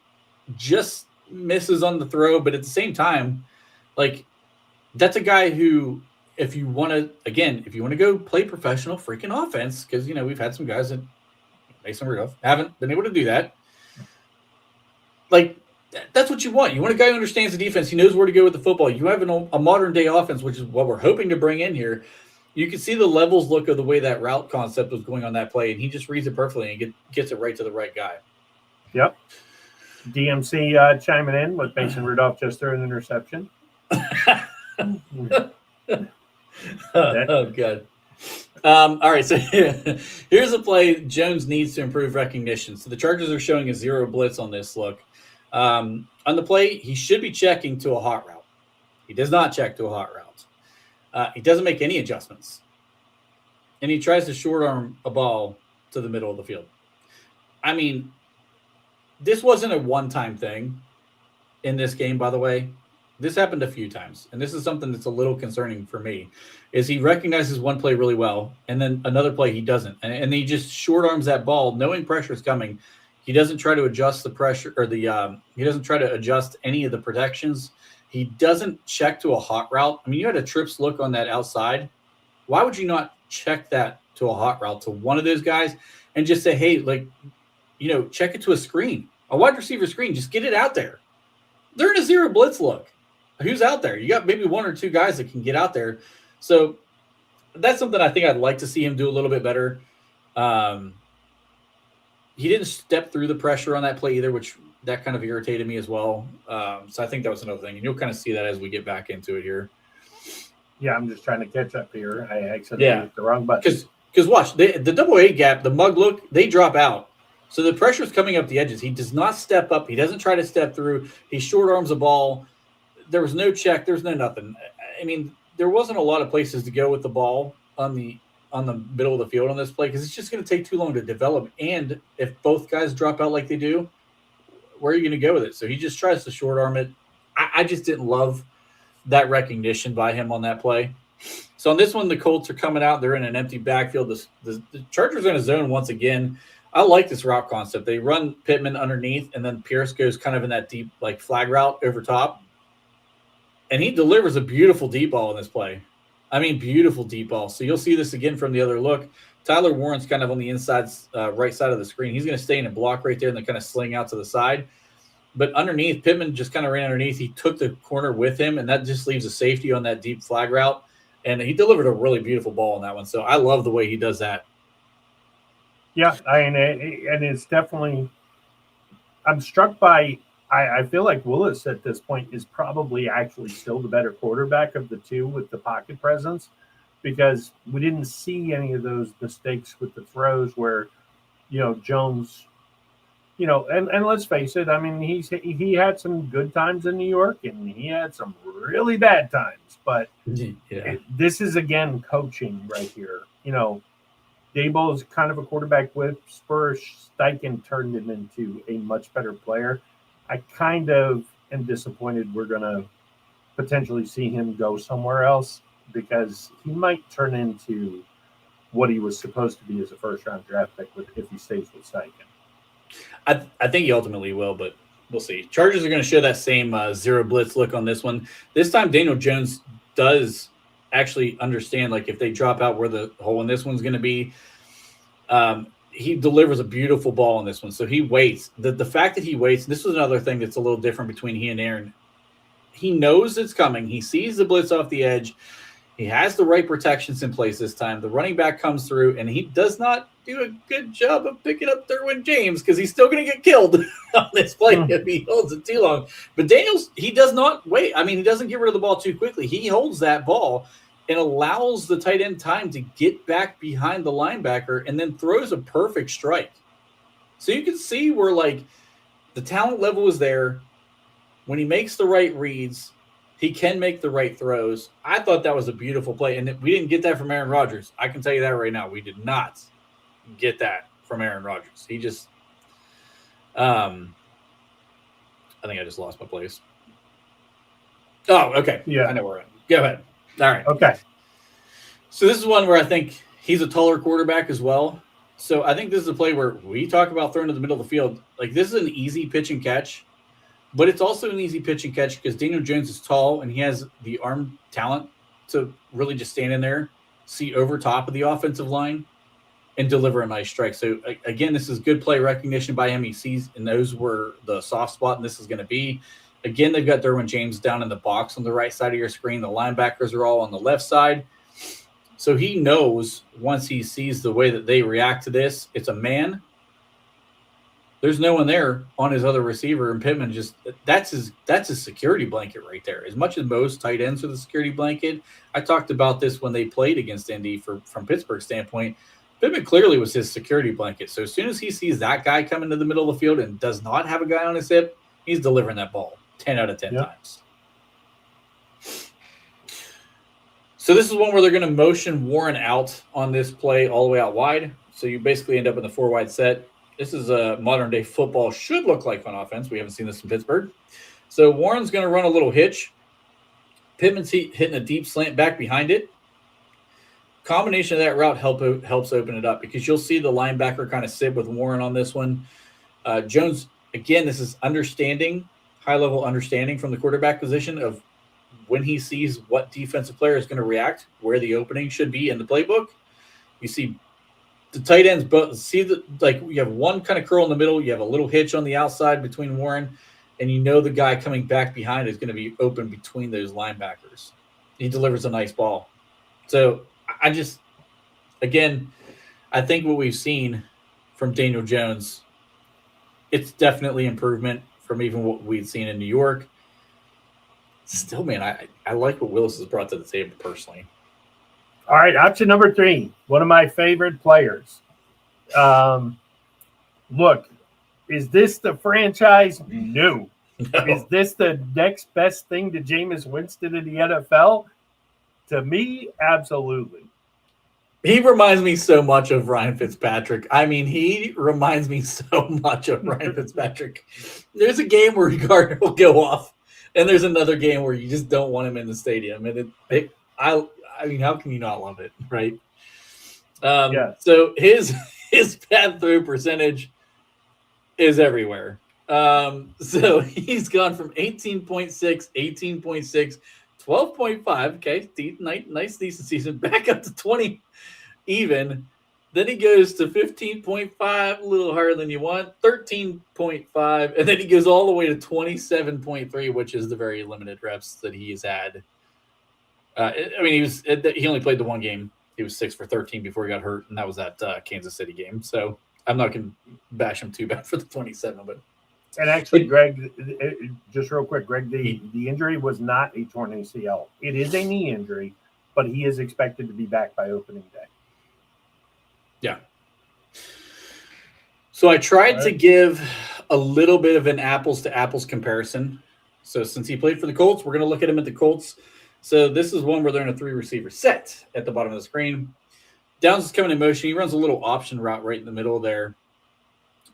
just misses on the throw, but at the same time, like that's a guy who, if you want to go play professional freaking offense, because we've had some guys that Mason Rudolph haven't been able to do that. Like that's what you want. You want a guy who understands the defense. He knows where to go with the football. You have a modern day offense, which is what we're hoping to bring in here. You can see the levels look of the way that route concept was going on that play, and he just reads it perfectly and gets it right to the right guy. Yep. DMC chiming in with Mason Rudolph just threw an interception. Oh, God. All right, so here's a play Jones needs to improve recognition. So the Chargers are showing a zero blitz on this look. On the play, he should be checking to a hot route. He does not check to a hot route. He doesn't make any adjustments. And he tries to short arm a ball to the middle of the field. I mean, this wasn't a one-time thing in this game, by the way. This happened a few times, and this is something that's a little concerning for me, is he recognizes one play really well, and then another play he doesn't. And he just short arms that ball, knowing pressure is coming. He doesn't try to adjust the pressure or he doesn't try to adjust any of the protections. He doesn't check to a hot route. I mean, you had a trips look on that outside. Why would you not check that to a hot route to one of those guys and just say, hey, check it to a screen, a wide receiver screen, just get it out there. They're in a zero blitz look. Who's out there? You got maybe one or two guys that can get out there. So that's something I think I'd like to see him do a little bit better. He didn't step through the pressure on that play either, which that kind of irritated me as well. So I think that was another thing. And you'll kind of see that as we get back into it here. Yeah, I'm just trying to catch up here. I accidentally hit the wrong button. Because watch, the double A gap, the mug look, they drop out. So the pressure's coming up the edges. He does not step up. He doesn't try to step through. He short arms a ball. There was no check. There's no nothing. I mean, there wasn't a lot of places to go with the ball on the middle of the field on this play because it's just going to take too long to develop. And if both guys drop out like they do, where are you going to go with it? So he just tries to short arm it. I just didn't love that recognition by him on that play. So on this one, the Colts are coming out. They're in an empty backfield. The Chargers are in a zone once again. I like this route concept. They run Pittman underneath, and then Pierce goes kind of in that deep flag route over top. And he delivers a beautiful deep ball in this play. I mean, beautiful deep ball. So you'll see this again from the other look. Tyler Warren's kind of on the inside right side of the screen. He's going to stay in a block right there and then kind of sling out to the side. But underneath, Pittman just kind of ran underneath. He took the corner with him, and that just leaves a safety on that deep flag route. And he delivered a really beautiful ball on that one. So I love the way he does that. Yeah, and it's definitely – I'm struck by – I feel like Willis at this point is probably actually still the better quarterback of the two with the pocket presence because we didn't see any of those mistakes with the throws where, Jones – and let's face it, I mean, he had some good times in New York and he had some really bad times. But this is, again, coaching right here. Dable is kind of a quarterback whisperer. Steichen turned him into a much better player. I kind of am disappointed we're going to potentially see him go somewhere else because he might turn into what he was supposed to be as a first-round draft pick if he stays with Steichen. I think he ultimately will, but we'll see. Chargers are going to show that same zero blitz look on this one. This time, Daniel Jones does actually understand, if they drop out where the hole in this one's going to be. He delivers a beautiful ball on this one. So he waits. The fact that he waits, this was another thing that's a little different between he and Aaron. He knows it's coming. He sees the blitz off the edge. He has the right protections in place this time. The running back comes through, and he does not do a good job of picking up Derwin James because he's still going to get killed on this play if he holds it too long. But Daniels, he does not wait. I mean, he doesn't get rid of the ball too quickly. He holds that ball and allows the tight end time to get back behind the linebacker and then throws a perfect strike. So you can see where, the talent level is there. When he makes the right reads, he can make the right throws. I thought that was a beautiful play, and we didn't get that from Aaron Rodgers. I can tell you that right now. We did not get that from Aaron Rodgers. He just I think I just lost my place. Oh, okay. Yeah. I know where I am. Go ahead. All right. Okay. So this is one where I think he's a taller quarterback as well. So I think this is a play where we talk about throwing to the middle of the field. This is an easy pitch and catch. but it's also an easy pitch and catch because Daniel Jones is tall and he has the arm talent to really just stand in there, see over top of the offensive line, and deliver a nice strike. So, again, this is good play recognition by him. He sees and knows where the soft spot and this is going to be. Again, they've got Derwin James down in the box on the right side of your screen. The linebackers are all on the left side. So he knows once he sees the way that they react to this, it's a man. There's no one there on his other receiver, and Pittman that's his security blanket right there. As much as most tight ends are the security blanket, I talked about this when they played against Indy from Pittsburgh's standpoint. Pittman clearly was his security blanket. So as soon as he sees that guy come into the middle of the field and does not have a guy on his hip, he's delivering that ball 10 out of 10 times. So this is one where they're going to motion Warren out on this play all the way out wide. So you basically end up in the 4-wide set. This is a modern-day football should look like on offense. We haven't seen this in Pittsburgh. So Warren's going to run a little hitch. Pittman's hitting a deep slant back behind it. Combination of that route helps open it up because you'll see the linebacker kind of sit with Warren on this one. Jones, again, this is high-level understanding from the quarterback position of when he sees what defensive player is going to react, where the opening should be in the playbook. You see the tight ends, but you have one kind of curl in the middle. You have a little hitch on the outside between Warren, and you know the guy coming back behind is going to be open between those linebackers. He delivers a nice ball. So I think what we've seen from Daniel Jones, it's definitely improvement from even what we'd seen in New York. Still, man, I like what Willis has brought to the table personally. All right, option number 3, one of my favorite players. Look, is this the franchise? No. Is this the next best thing to Jameis Winston in the NFL? To me, absolutely. He reminds me so much of Ryan Fitzpatrick. I mean, he reminds me so much of Ryan Fitzpatrick. There's a game where Gardner will go off, and there's another game where you just don't want him in the stadium. And I mean, how can you not love it, right? So his path through percentage is everywhere. So he's gone from 18.6, 18.6, 12.5. Okay, nice, decent season. Back up to 20 even. Then he goes to 15.5, a little higher than you want, 13.5, and then he goes all the way to 27.3, which is the very limited reps that he has had. He only played the one game. He was 6 for 13 before he got hurt, and that was that Kansas City game. So I'm not going to bash him too bad for the 27, but. And actually, Greg, just real quick, Greg, the injury was not a torn ACL. It is a knee injury, but he is expected to be back by opening day. Yeah. So I tried to give a little bit of an apples-to-apples comparison. So since he played for the Colts, we're going to look at him at the Colts. So this is one where they're in a 3-receiver set at the bottom of the screen. Downs is coming in motion. He runs a little option route right in the middle there.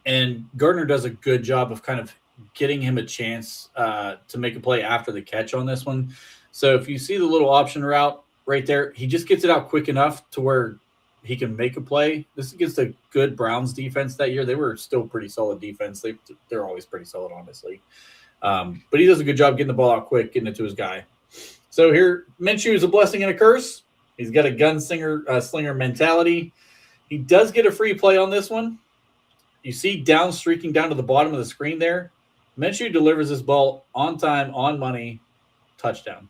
And Gardner does a good job of kind of getting him a chance to make a play after the catch on this one. So if you see the little option route right there, he just gets it out quick enough to where he can make a play. This is against a good Browns defense that year. They were still pretty solid defense. They're always pretty solid, honestly. But he does a good job getting the ball out quick, getting it to his guy. So here, Minshew is a blessing and a curse. He's got a gunslinger mentality. He does get a free play on this one. You see down streaking down to the bottom of the screen there. Minshew delivers this ball on time, on money, touchdown.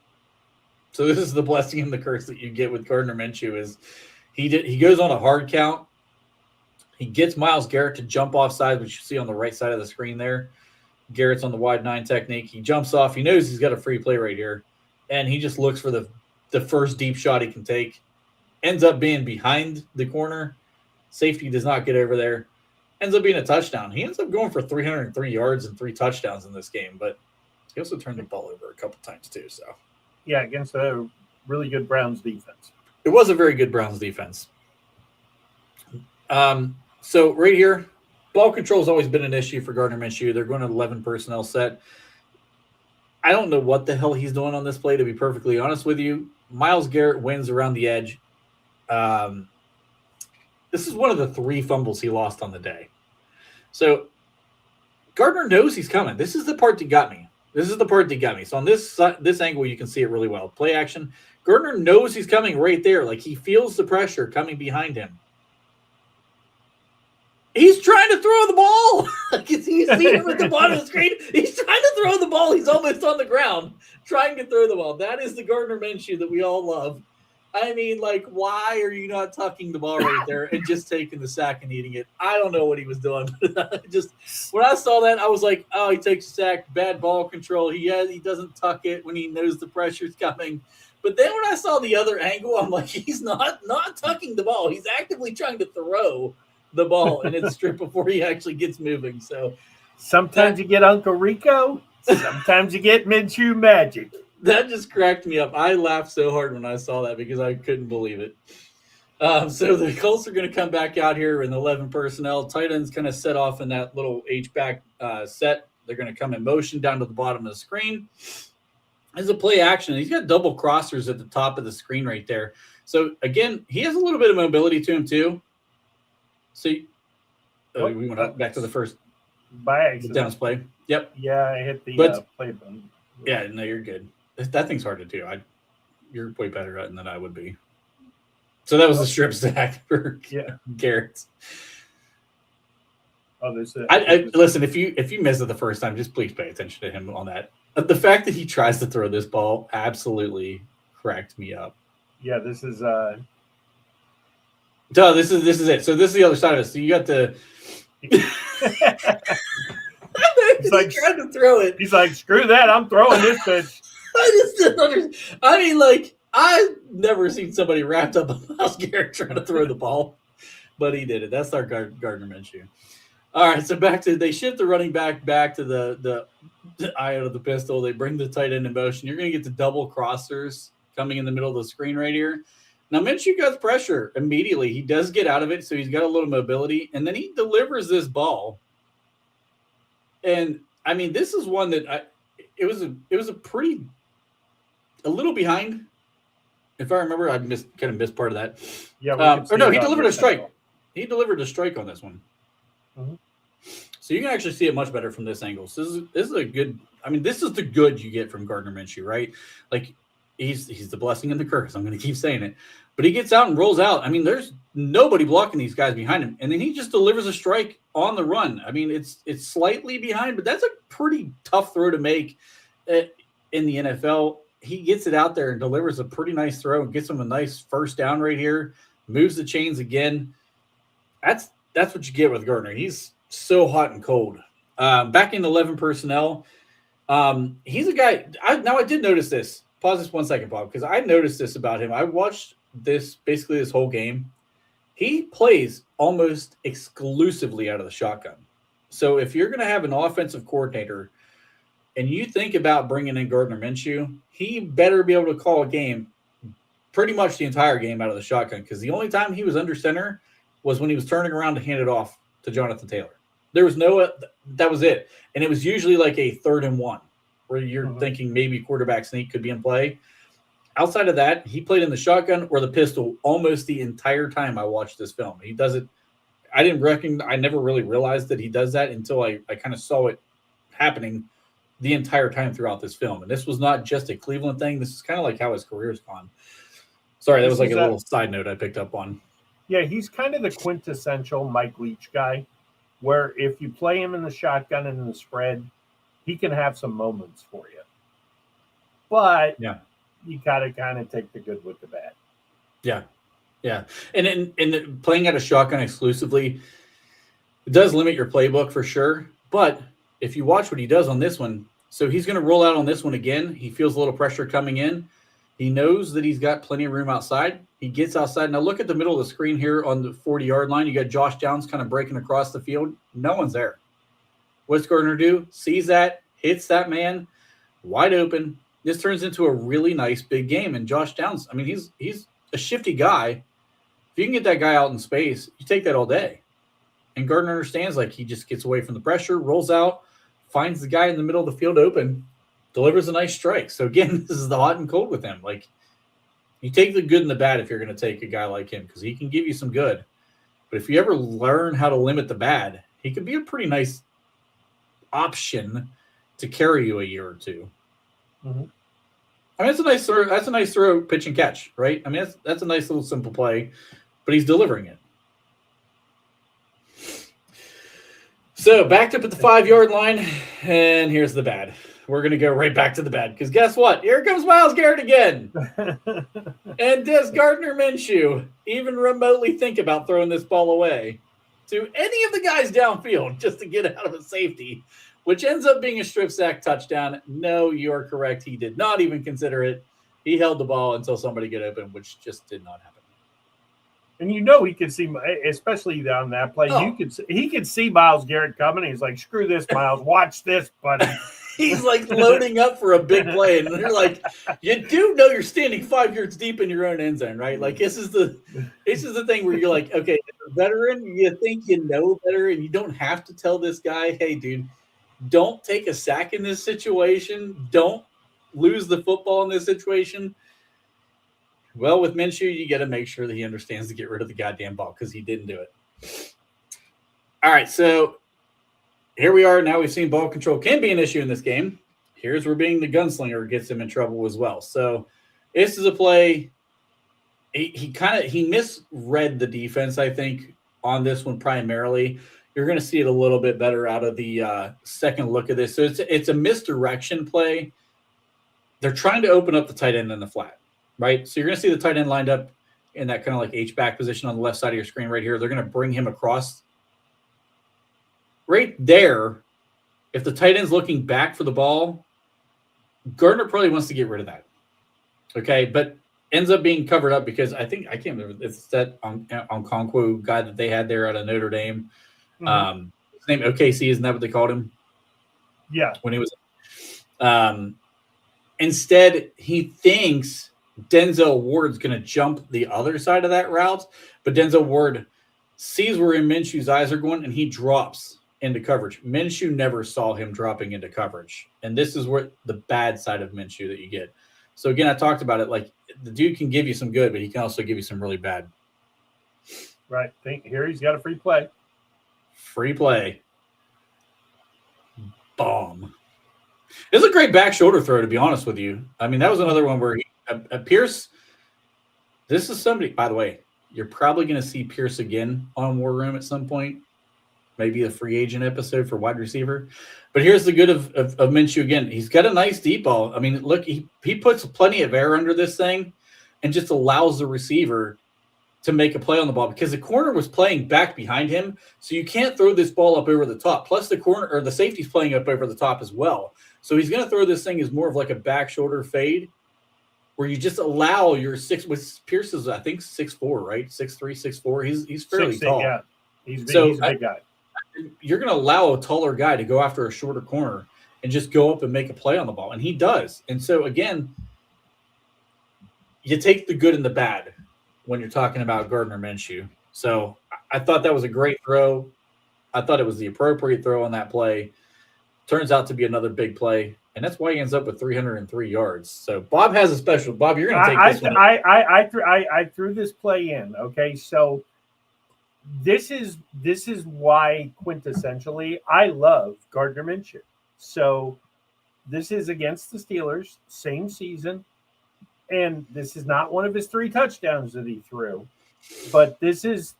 So this is the blessing and the curse that you get with Gardner Minshew is he goes on a hard count. He gets Myles Garrett to jump off side, which you see on the right side of the screen there. Garrett's on the wide 9 technique. He jumps off. He knows he's got a free play right here. And he just looks for the first deep shot he can take. Ends up being behind the corner. Safety does not get over there. Ends up being a touchdown. He ends up going for 303 yards and 3 touchdowns in this game. But he also turned the ball over a couple times too. So yeah, against a really good Browns defense. It was a very good Browns defense. So right here, ball control has always been an issue for Gardner Minshew. They're going to 11 personnel set. I don't know what the hell he's doing on this play, to be perfectly honest with you. Myles Garrett wins around the edge. This is one of the 3 fumbles he lost on the day. So Gardner knows he's coming. This is the part that got me. So on this angle, you can see it really well. Play action. Gardner knows he's coming right there. Like, he feels the pressure coming behind him. He's trying to throw the ball. You see him at the bottom of the screen? He's trying to throw the ball. He's almost on the ground trying to throw the ball. That is the Gardner Minshew that we all love. I mean, like, why are you not tucking the ball right there and just taking the sack and eating it? I don't know what he was doing. Just when I saw that, I was like, oh, he takes a sack, bad ball control. He doesn't tuck it when he knows the pressure's coming. But then when I saw the other angle, I'm like, he's not tucking the ball. He's actively trying to throw the ball and it's stripped before he actually gets moving. So sometimes you get Uncle Rico, sometimes you get Minshew magic. That just cracked me up. I laughed so hard when I saw that because I couldn't believe it. So the Colts are going to come back out here in 11 personnel. Tight ends kind of set off in that little H-back set. They're going to come in motion down to the bottom of the screen. As a play action, he's got double crossers at the top of the screen right there. So, again, he has a little bit of mobility to him too. So we went back to the first by accident. Downs play. Yep. Yeah, I hit the play button. Yeah, no, you're good. That thing's hard to do. You're way better at it than I would be. So that was the strip stack for Garrett. Oh, there's listen. If you miss it the first time, just please pay attention to him on that. The fact that he tries to throw this ball absolutely cracked me up. Yeah, this is So this is it. So this is the other side of it. So you got the. He's like trying to throw it. He's like, screw that! I'm throwing this bitch. I just didn't understand. I mean, like, I've never seen somebody wrapped up in Myles Garrett trying to throw the ball, but he did it. That's our Gardner Minshew. All right, so they shift the running back to the eye out of the pistol. They bring the tight end in motion. You're going to get the double crossers coming in the middle of the screen right here. Now, Minshew got pressure immediately. He does get out of it, so he's got a little mobility, and then he delivers this ball. And, I mean, this is one that it was a little behind. If I remember, I kind of missed part of that. Yeah. He delivered a strike. He delivered a strike on this one. Mm-hmm. So you can actually see it much better from this angle. So this is a good. I mean, this is the good you get from Gardner Minshew, right? Like he's the blessing and the curse. I'm going to keep saying it, but he gets out and rolls out. I mean, there's nobody blocking these guys behind him, and then he just delivers a strike on the run. I mean, it's slightly behind, but that's a pretty tough throw to make in the NFL. He gets it out there and delivers a pretty nice throw and gets him a nice first down right here. Moves the chains again. That's what you get with Gardner. He's so hot and cold. Back in 11 personnel, he's a guy. I did notice this. Pause this 1 second, Bob, because I noticed this about him. I watched this whole game. He plays almost exclusively out of the shotgun. So if you're going to have an offensive coordinator and you think about bringing in Gardner Minshew, he better be able to call a game pretty much the entire game out of the shotgun, because the only time he was under center was when he was turning around to hand it off to Jonathan Taylor. There was that was it. And it was usually like a 3rd and 1 where you're thinking maybe quarterback sneak could be in play. Outside of that, he played in the shotgun or the pistol almost the entire time I watched this film. He does it. I never really realized that he does that until I kind of saw it happening the entire time throughout this film. And this was not just a Cleveland thing. This is kind of like how his career's gone. Sorry, that was like a little side note I picked up on. Yeah, he's kind of the quintessential Mike Leach guy, where if you play him in the shotgun and in the spread, he can have some moments for you. But you got to kind of take the good with the bad. Yeah. Yeah. And in playing out of shotgun exclusively, it does limit your playbook for sure. But if you watch what he does on this one, so he's going to roll out on this one again. He feels a little pressure coming in. He knows that he's got plenty of room outside. He gets outside. Now look at the middle of the screen here on the 40-yard line. You got Josh Downs kind of breaking across the field. No one's there. What's Gardner do? Sees that, hits that man wide open. This turns into a really nice big game. And Josh Downs, I mean, he's a shifty guy. If you can get that guy out in space, you take that all day. And Gardner understands, like, he just gets away from the pressure, rolls out, finds the guy in the middle of the field open, delivers a nice strike. So, again, this is the hot and cold with him. Like, you take the good and the bad if you're going to take a guy like him, because he can give you some good. But if you ever learn how to limit the bad, he could be a pretty nice option to carry you a year or two. Mm-hmm. I mean, that's a nice throw, pitch and catch, right? I mean, that's a nice little simple play, but he's delivering it. So backed up at the 5-yard line, and here's the bad. We're going to go right back to the bad, because guess what? Here comes Myles Garrett again. And does Gardner Minshew even remotely think about throwing this ball away to any of the guys downfield just to get out of a safety, which ends up being a strip sack touchdown? No, you're correct. He did not even consider it. He held the ball until somebody got open, which just did not happen. And he could see, especially on that play, he could see Myles Garrett coming. He's like, "Screw this, Myles. Watch this, buddy." He's like loading up for a big play, and they're like, "You do know you're standing 5 yards deep in your own end zone, right?" Like this is the thing where you're like, "Okay, as a veteran, you think you know better, and you don't have to tell this guy, hey, dude, don't take a sack in this situation. Don't lose the football in this situation." Well, with Minshew, you got to make sure that he understands to get rid of the goddamn ball, because he didn't do it. All right, so here we are. Now we've seen ball control can be an issue in this game. Here's where being the gunslinger gets him in trouble as well. So this is a play. He misread the defense, I think, on this one primarily. You're going to see it a little bit better out of the second look at this. So it's a misdirection play. They're trying to open up the tight end in the flat. Right, so you're going to see the tight end lined up in that kind of like H-back position on the left side of your screen right here. They're going to bring him across. Right there, if the tight end's looking back for the ball, Gardner probably wants to get rid of that. Okay, but ends up being covered up because I can't remember, it's that Okonkwo guy that they had there out of Notre Dame. Mm-hmm. His name OKC, isn't that what they called him? Yeah. When he was instead, he thinks Denzel Ward's going to jump the other side of that route, but Denzel Ward sees where Minshew's eyes are going, and he drops into coverage. Minshew never saw him dropping into coverage, and this is where the bad side of Minshew that you get. So, again, I talked about it. Like, the dude can give you some good, but he can also give you some really bad. Right. Here he's got a free play. Free play. Bomb. It's a great back shoulder throw, to be honest with you. I mean, that was another one where Pierce, this is somebody, by the way, you're probably going to see Pierce again on War Room at some point. Maybe a free agent episode for wide receiver. But here's the good of Minshew again. He's got a nice deep ball. I mean, look, he puts plenty of air under this thing and just allows the receiver to make a play on the ball because the corner was playing back behind him. So you can't throw this ball up over the top. Plus the corner or the safety's playing up over the top as well. So he's going to throw this thing as more of like a back shoulder fade, where you just allow your with Pierce is, I think, 6'4", right? 6'3", 6'4". He's fairly 6'8", tall. Yeah, he's a big guy. You're going to allow a taller guy to go after a shorter corner and just go up and make a play on the ball, and he does. And so again, you take the good and the bad when you're talking about Gardner Minshew. So I thought that was a great throw. I thought it was the appropriate throw on that play. Turns out to be another big play. And that's why he ends up with 303 yards. So Bob has a special. Bob, you're going to take this one. I threw this play in. Okay, so this is why quintessentially I love Gardner Minshew. So this is against the Steelers, same season, and this is not one of his 3 touchdowns that he threw, but this is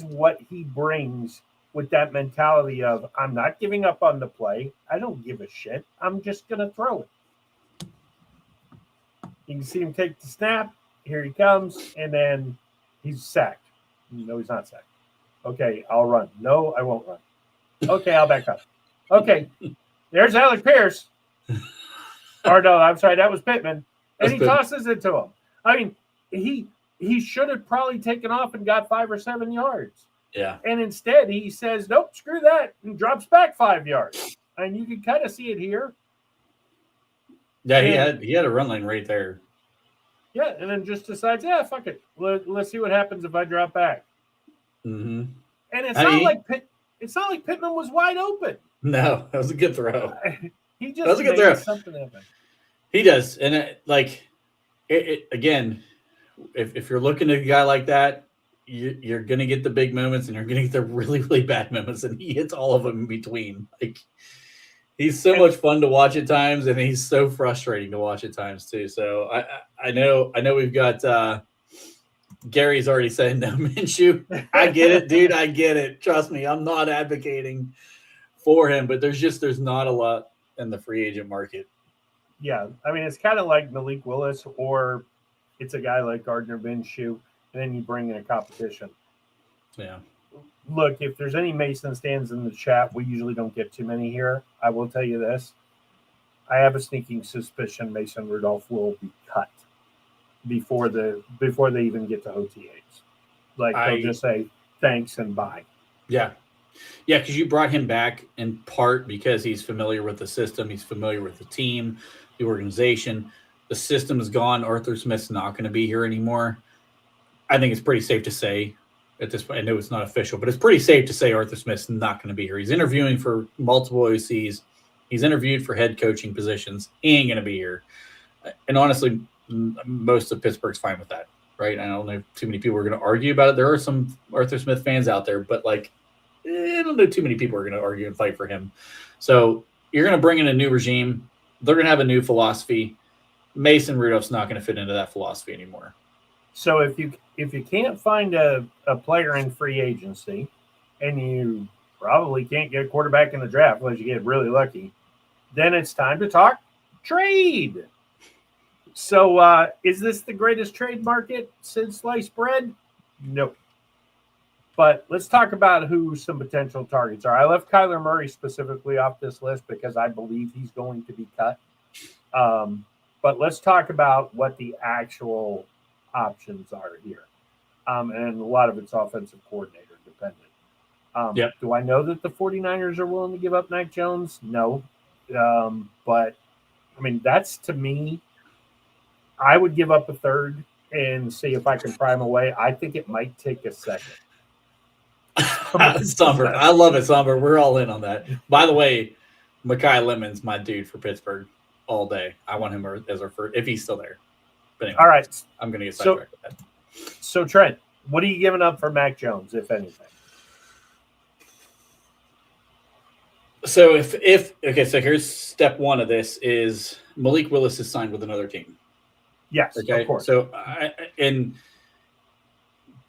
what he brings with that mentality of, I'm not giving up on the play. I don't give a shit. I'm just going to throw it. You can see him take the snap. Here he comes. And then he's sacked. No, he's not sacked. Okay, I'll run. No, I won't run. Okay, I'll back up. Okay, there's Alec Pierce. Or no, I'm sorry, that was Pittman. And he tosses it to him. I mean, he should have probably taken off and got 5 or 7 yards. Yeah. And instead he says, nope, screw that, and drops back 5 yards. And you can kind of see it here. Yeah, he had a run lane right there. Yeah, and then just decides, yeah, fuck it. Let's see what happens if I drop back. Mm-hmm. And it's not like Pittman was wide open. No, that was a good throw. He just made something happen. He does. And again, if you're looking at a guy like that, you're going to get the big moments and you're going to get the really, really bad moments, and he hits all of them in between. Like, He's so much fun to watch at times, and he's so frustrating to watch at times too. So I know we've got Gary's already saying no Minshew. I get it, dude. I get it. Trust me, I'm not advocating for him, but there's not a lot in the free agent market. Yeah, I mean it's kind of like Malik Willis, or it's a guy like Gardner Minshew, and then you bring in a competition. Yeah. Look, if there's any Mason stands in the chat, we usually don't get too many here. I will tell you this. I have a sneaking suspicion Mason Rudolph will be cut before they even get to OTAs. Like they'll just say thanks and bye. Yeah. Yeah, because you brought him back in part because he's familiar with the system, he's familiar with the team, the organization. The system is gone. Arthur Smith's not going to be here anymore. I think it's pretty safe to say at this point, I know it's not official, but it's pretty safe to say Arthur Smith's not going to be here. He's interviewing for multiple OCs. He's interviewed for head coaching positions. He ain't going to be here. And honestly, most of Pittsburgh's fine with that, right? I don't know if too many people are going to argue about it. There are some Arthur Smith fans out there, but I don't know too many people are going to argue and fight for him. So you're going to bring in a new regime. They're going to have a new philosophy. Mason Rudolph's not going to fit into that philosophy anymore. So if you can't find a player in free agency, and you probably can't get a quarterback in the draft unless you get really lucky, then it's time to talk trade. So is this the greatest trade market since sliced bread? No. But let's talk about who some potential targets are. I left Kyler Murray specifically off this list because I believe he's going to be cut. But let's talk about what the actual options are here. And a lot of it's offensive coordinator dependent. Do I know that the 49ers are willing to give up Mac Jones? No. But, I mean, that's to me, I would give up a third and see if I can pry him away. I think it might take a second. Somber. I love it, Somber. We're all in on that. By the way, Mekhi Lemon's my dude for Pittsburgh all day. I want him as our first, if he's still there. But anyway, all right. I'm going to get sidetracked with that. So, Trent, what are you giving up for Mac Jones, if anything? So okay, so here's step one of this is Malik Willis is signed with another team. Yes, okay? Of course. So, and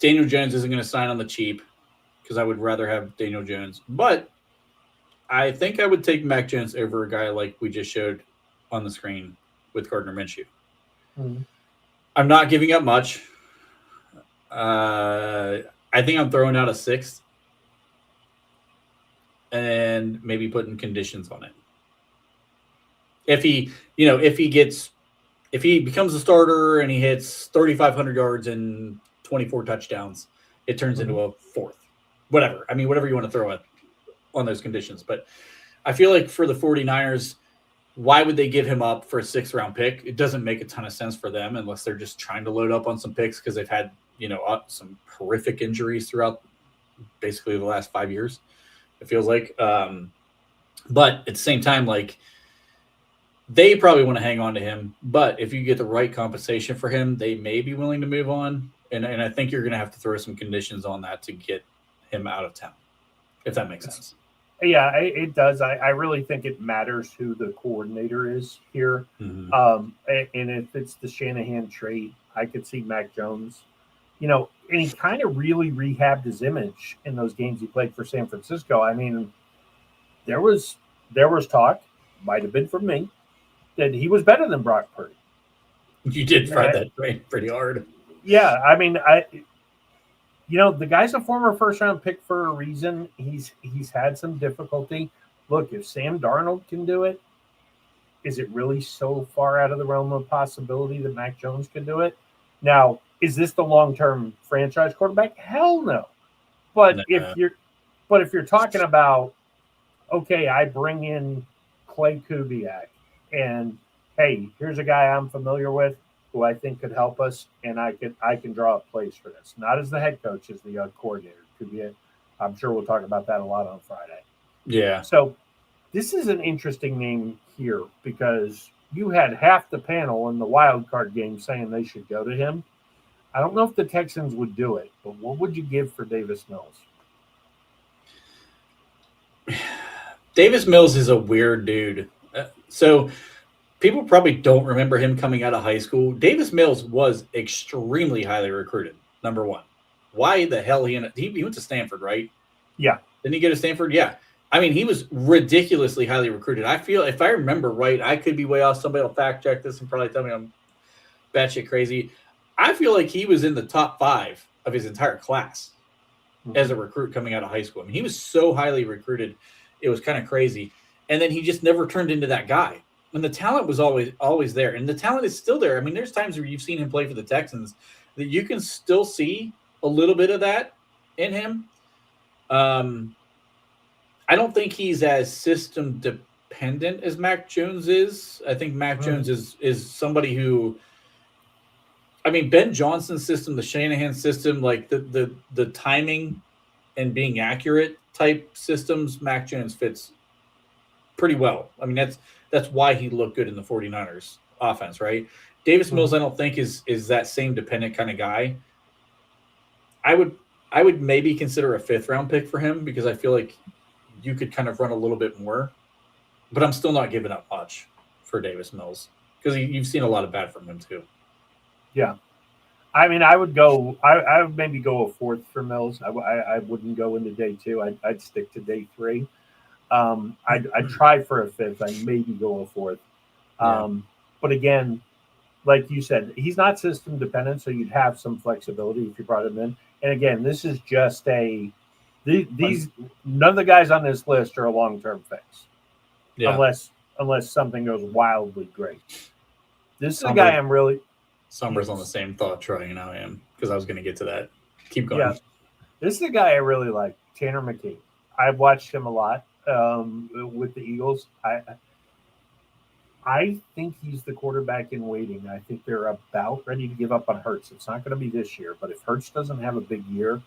Daniel Jones isn't going to sign on the cheap because I would rather have Daniel Jones. But I think I would take Mac Jones over a guy like we just showed on the screen with Gardner Minshew. Mm-hmm. I'm not giving up much. I think I'm throwing out a sixth and maybe putting conditions on it. If he becomes a starter and he hits 3,500 yards and 24 touchdowns, it turns into a fourth. Whatever. I mean, whatever you want to throw on those conditions. But I feel like for the 49ers, why would they give him up for a 6th-round pick? It doesn't make a ton of sense for them unless they're just trying to load up on some picks because they've had, some horrific injuries throughout basically the last 5 years, it feels like. But at the same time, they probably want to hang on to him. But if you get the right compensation for him, they may be willing to move on. And I think you're going to have to throw some conditions on that to get him out of town, if that makes sense. Yeah, it does. I really think it matters who the coordinator is here. Mm-hmm. And if it's the Shanahan trade, I could see Mac Jones, and he kind of really rehabbed his image in those games he played for San Francisco. I mean, there was talk, might have been from me, that he was better than Brock Purdy. You did find that pretty hard. Yeah, I mean, the guy's a former first-round pick for a reason. He's had some difficulty. Look, if Sam Darnold can do it, is it really so far out of the realm of possibility that Mac Jones can do it? Now, is this the long-term franchise quarterback? Hell no. But if you're talking about, okay, I bring in Clay Kubiak, and hey, here's a guy I'm familiar with who I think could help us, and I can draw up plays for this. Not as the head coach, as the coordinator. Kubiak, I'm sure we'll talk about that a lot on Friday. Yeah. So this is an interesting name here because you had half the panel in the wild card game saying they should go to him. I don't know if the Texans would do it, but what would you give for Davis Mills? Davis Mills is a weird dude. So people probably don't remember him coming out of high school. Davis Mills was extremely highly recruited, number one. Why the hell he went to Stanford, right? Yeah. Didn't he go to Stanford? Yeah. I mean, he was ridiculously highly recruited. I feel, if I remember right, I could be way off. Somebody will fact check this and probably tell me I'm batshit crazy. I feel like he was in the top 5 of his entire class as a recruit coming out of high school. I mean, he was so highly recruited. It was kind of crazy. And then he just never turned into that guy. And the talent was always there. And the talent is still there. I mean, there's times where you've seen him play for the Texans that you can still see a little bit of that in him. I don't think he's as system dependent as Mac Jones is. I think Mac Jones is somebody who, I mean, Ben Johnson's system, the Shanahan system, like the timing and being accurate type systems, Mac Jones fits pretty well. I mean, that's why he looked good in the 49ers offense, right? Davis Mills, I don't think is that same dependent kind of guy. I would maybe consider a 5th round pick for him because I feel like you could kind of run a little bit more, but I'm still not giving up much for Davis Mills because you've seen a lot of bad from him too. Yeah. I mean, I would maybe go a 4th for Mills. I wouldn't go into day 2. I'd stick to day 3. I'd try for a 5th. I'd maybe go a 4th. But again, like you said, he's not system dependent, so you'd have some flexibility if you brought him in. And again, this is just these none of the guys on this list are a long-term fix. Yeah. Unless something goes wildly great. This is a guy I'm really Summer's on the same thought train I am because I was going to get to that. Keep going. Yeah. This is a guy I really like, Tanner McKee. I've watched him a lot with the Eagles. I think he's the quarterback in waiting. I think they're about ready to give up on Hurts. It's not going to be this year, but if Hurts doesn't have a big year,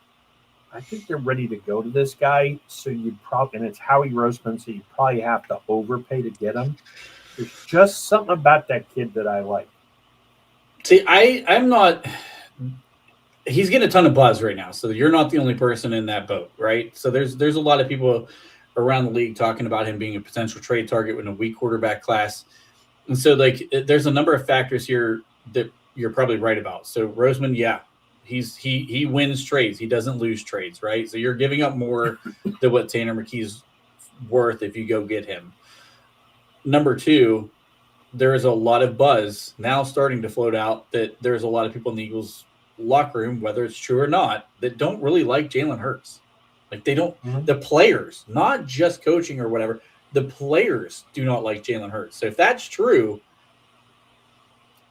I think they're ready to go to this guy. So you'd probably, and it's Howie Roseman, so you probably have to overpay to get him. There's just something about that kid that I like. See, I'm not. He's getting a ton of buzz right now, so you're not the only person in that boat, right? So there's a lot of people around the league talking about him being a potential trade target in a weak quarterback class, and so like there's a number of factors here that you're probably right about. So Roseman, yeah, he wins trades, he doesn't lose trades, right? So you're giving up more than what Tanner McKee's worth if you go get him. Number 2. There is a lot of buzz now starting to float out that there's a lot of people in the Eagles locker room, whether it's true or not, that don't really like Jalen Hurts. Like they don't, the players, not just coaching or whatever, the players do not like Jalen Hurts. So if that's true,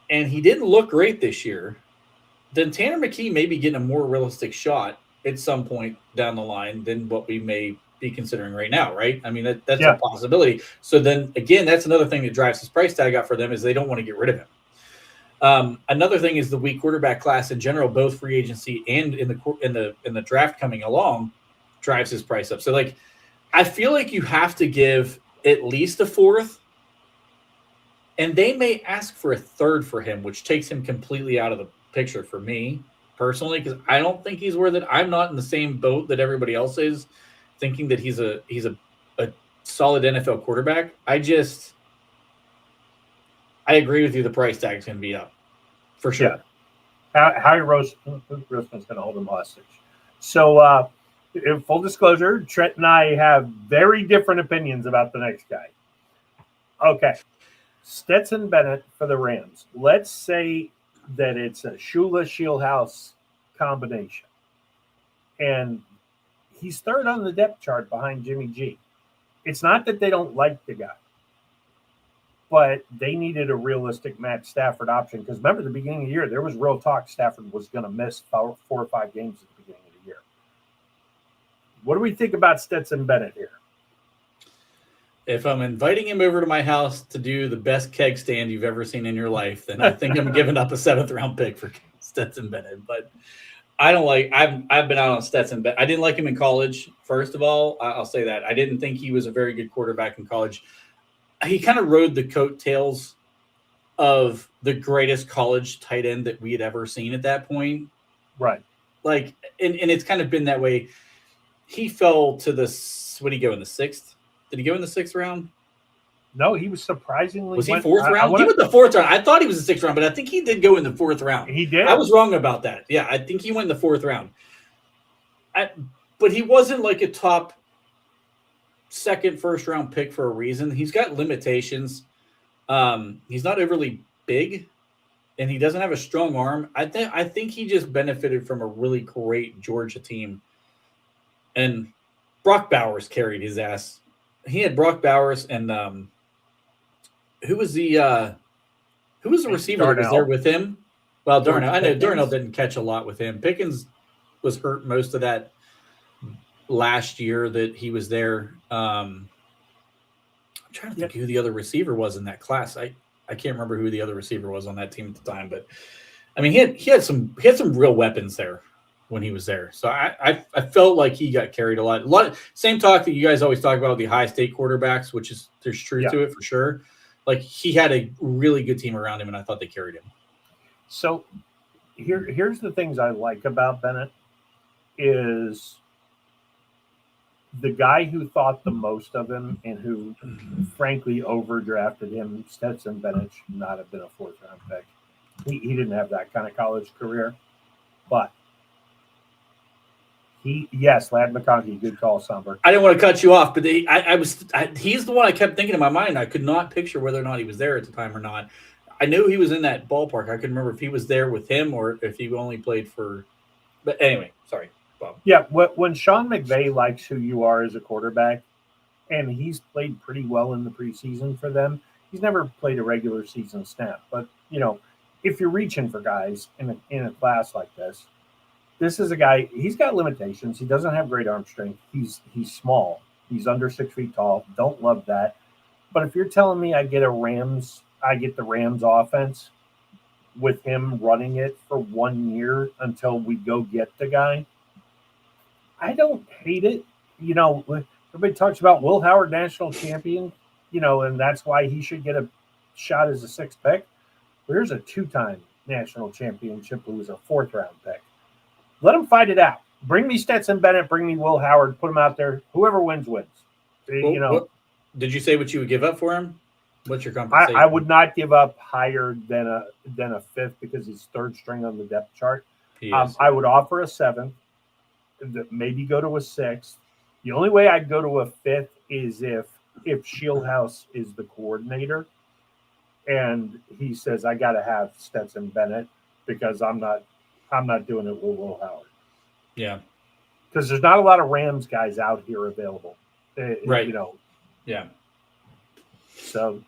and he didn't look great this year, then Tanner McKee may be getting a more realistic shot at some point down the line than what we may be considering right now, right? I mean, that's a possibility. So then again, that's another thing that drives his price tag up for them is they don't want to get rid of him. Another thing is the weak quarterback class in general, both free agency and in the draft coming along, drives his price up. So like, I feel like you have to give at least a 4th, and they may ask for a 3rd for him, which takes him completely out of the picture for me personally, because I don't think he's worth it. I'm not in the same boat that everybody else is, thinking that he's a solid NFL quarterback. I agree with you. The price tag is going to be up for sure. Yeah. Howie Roseman's going to hold him hostage. So, in full disclosure, Trent and I have very different opinions about the next guy. Okay. Stetson Bennett for the Rams. Let's say that it's a Shula Shieldhouse combination. And he's 3rd on the depth chart behind Jimmy G. It's not that they don't like the guy, but they needed a realistic Matt Stafford option. Because remember, the beginning of the year, there was real talk Stafford was going to miss 4 or 5 games at the beginning of the year. What do we think about Stetson Bennett here? If I'm inviting him over to my house to do the best keg stand you've ever seen in your life, then I think I'm giving up a 7th round pick for Stetson Bennett. But I don't like. I've been out on Stetson, but I didn't like him in college. First of all, I'll say that I didn't think he was a very good quarterback in college. He kind of rode the coattails of the greatest college tight end that we had ever seen at that point. Right. Like, and it's kind of been that way. He fell to the, what did he go in the 6th Did he go in the 6th round? No, he was surprisingly. Was he 4th round? He went the 4th round. I thought he was the 6th round, but I think he did go in the 4th round. He did. I was wrong about that. Yeah, I think he went in the 4th round. But he wasn't like a top 2nd, 1st round pick for a reason. He's got limitations. He's not overly big, and he doesn't have a strong arm. I think he just benefited from a really great Georgia team. And Brock Bowers carried his ass. He had Brock Bowers and who was the receiver that was there with him? Well, Darnell. I know Darnell didn't catch a lot with him. Pickens was hurt most of that last year that he was there. I'm trying to think who the other receiver was in that class. I can't remember who the other receiver was on that team at the time, but I mean he had some real weapons there when he was there. So I felt like he got carried a lot. Same talk that you guys always talk about the high state quarterbacks, which is there's truth to it for sure. Like he had a really good team around him, and I thought they carried him. So here's the things I like about Bennett is the guy who thought the most of him and who frankly overdrafted him, Stetson Bennett, should not have been a 4th round pick. He didn't have that kind of college career, but Ladd McConkey, good call, Somber. I didn't want to cut you off, but he's the one I kept thinking in my mind. I could not picture whether or not he was there at the time or not. I knew he was in that ballpark. I couldn't remember if he was there with him or if he only played for. But anyway, sorry, Bob. Yeah, when Sean McVay likes who you are as a quarterback, and he's played pretty well in the preseason for them. He's never played a regular season snap, but if you're reaching for guys in a class like this. This is a guy, he's got limitations. He doesn't have great arm strength. He's small. He's under 6 feet tall. Don't love that. But if you're telling me I get the Rams offense with him running it for 1 year until we go get the guy, I don't hate it. Everybody talks about Will Howard national champion, and that's why he should get a shot as a 6th pick. But here's a 2-time national championship who was a 4th round pick. Let them fight it out. Bring me Stetson Bennett. Bring me Will Howard. Put them out there. Whoever wins, wins. Did you say what you would give up for him? What's your compensation? I would not give up higher than a 5th because he's 3rd string on the depth chart. I would offer a 7th, maybe go to a 6th. The only way I'd go to a 5th is if Shieldhouse is the coordinator and he says I got to have Stetson Bennett because I'm not doing it with Will Howard. Yeah. Because there's not a lot of Rams guys out here available. Right. Yeah. So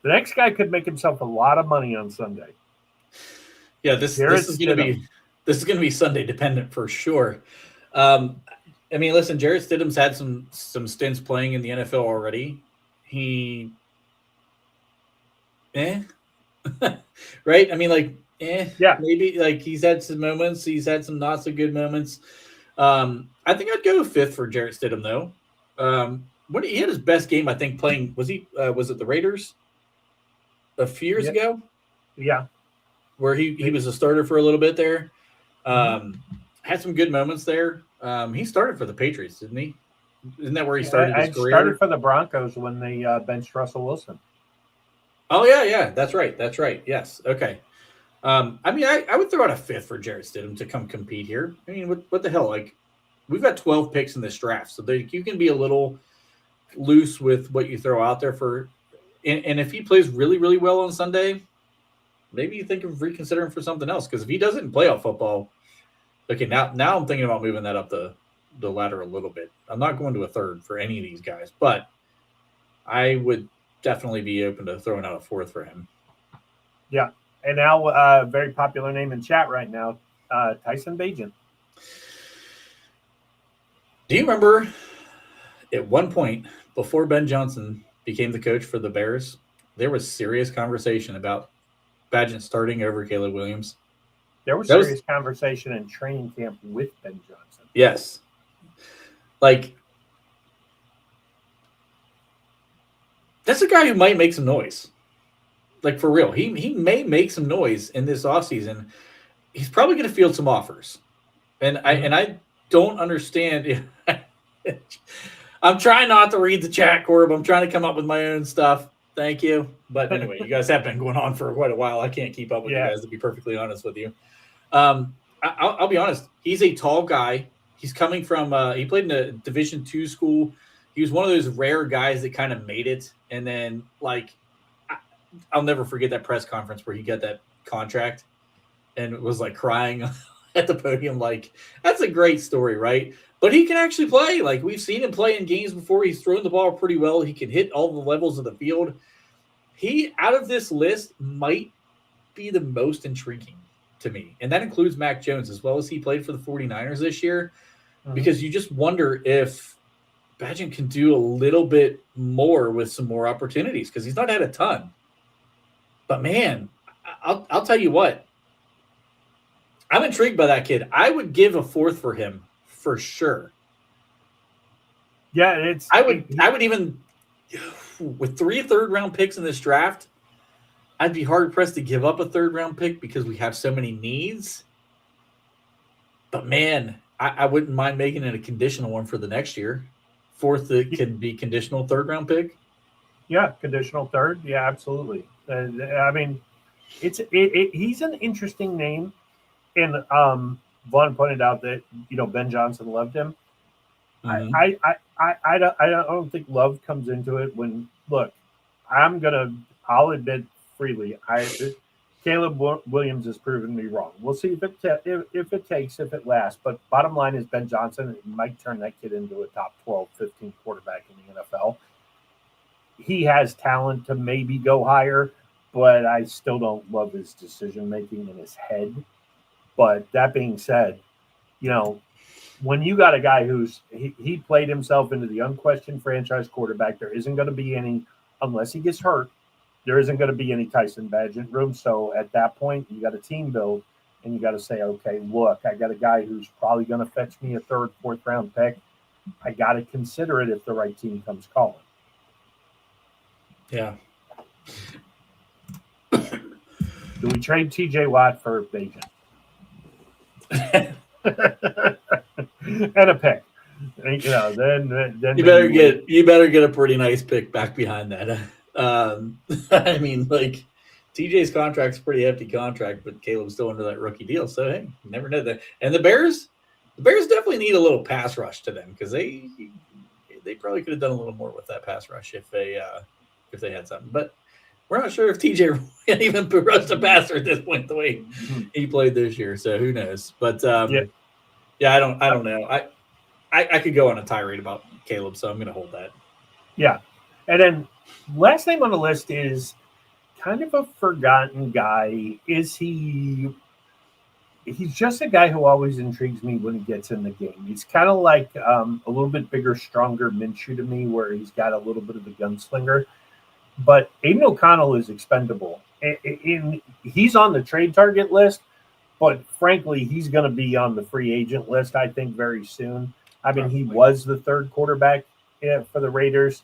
the next guy could make himself a lot of money on Sunday. Yeah, this is going to be Sunday dependent for sure. Listen, Jarrett Stidham's had some stints playing in the NFL already. Right? Maybe like he's had some moments. He's had some not so good moments. I think I'd go 5th for Jarrett Stidham though. He had his best game, I think, playing. Was it the Raiders a few years ago? Yeah, where he was a starter for a little bit there. Had some good moments there. He started for the Patriots, didn't he? Isn't that where he started his career? Started for the Broncos when they benched Russell Wilson. Oh yeah, that's right. Yes, okay. I would throw out a 5th for Jarrett Stidham to come compete here. I mean, what the hell? Like, we've got 12 picks in this draft, so you can be a little loose with what you throw out there for. And if he plays really, really well on Sunday, maybe you think of reconsidering for something else. Because if he doesn't in playoff football, okay, now I'm thinking about moving that up the ladder a little bit. I'm not going to a 3rd for any of these guys, but I would definitely be open to throwing out a 4th for him. Yeah. And now a very popular name in chat right now, Tyson Bagent. Do you remember at one point before Ben Johnson became the coach for the Bears, there was serious conversation about Bagent starting over Caleb Williams? There was serious conversation in training camp with Ben Johnson. Yes. Like, that's a guy who might make some noise. Like, for real. He may make some noise in this offseason. He's probably going to field some offers. And I don't understand. I'm trying not to read the chat, Corb. I'm trying to come up with my own stuff. Thank you. But anyway, you guys have been going on for quite a while. I can't keep up with you guys, to be perfectly honest with you. I'll be honest. He's a tall guy. He's coming from he played in a Division II school. He was one of those rare guys that kind of made it. And then, like, I'll never forget that press conference where he got that contract and was, like, crying at the podium. Like, that's a great story, right? But he can actually play. Like, we've seen him play in games before. He's thrown the ball pretty well. He can hit all the levels of the field. He, out of this list, might be the most intriguing to me. And that includes Mac Jones, as well as he played for the 49ers this year. Because you just wonder if Bagent can do a little bit more with some more opportunities, because he's not had a ton. But, man, I'll tell you what. I'm intrigued by that kid. I would give a fourth for him. For sure. Yeah, I would even, with 3 third-round picks in this draft, I'd be hard-pressed to give up a third-round pick because we have so many needs. But, man, I wouldn't mind making it a conditional one for the next year. Fourth that can be conditional third-round pick. Yeah, conditional third. Yeah, absolutely. I mean, he's an interesting name. And Vaughn pointed out that, Ben Johnson loved him. Mm-hmm. I don't think love comes into it when, look, I'll admit freely, Caleb Williams has proven me wrong. We'll see if it lasts. But bottom line is Ben Johnson might turn that kid into a top 12, 15 quarterback in the NFL. He has talent to maybe go higher, but I still don't love his decision-making in his head. But that being said, when you got a guy he played himself into the unquestioned franchise quarterback, there isn't going to be any, unless he gets hurt, there isn't going to be any Tyson Bagent room. So at that point, you got a team build, and you got to say, okay, look, I got a guy who's probably going to fetch me a third, fourth round pick. I got to consider it if the right team comes calling. Yeah. Do we trade TJ Watt for Bagent? And a pick, then you better get a pretty nice pick back behind that. I mean, like, TJ's contract's a pretty hefty contract, but Caleb's still under that rookie deal. So hey, you never know that. And the Bears definitely need a little pass rush to them, because they probably could have done a little more with that pass rush if they had something. But we're not sure if TJ can even rush a passer at this point the way he played this year. So who knows? But yeah, I don't know. I could go on a tirade about Caleb, so I'm going to hold that. Yeah, and then last name on the list is kind of a forgotten guy. He's just a guy who always intrigues me when he gets in the game. He's kind of like a little bit bigger, stronger Minshew to me, where he's got a little bit of a gunslinger. But Aiden O'Connell is expendable. He's on the trade target list, but frankly, he's going to be on the free agent list, I think, very soon. I mean, he was the third quarterback for the Raiders.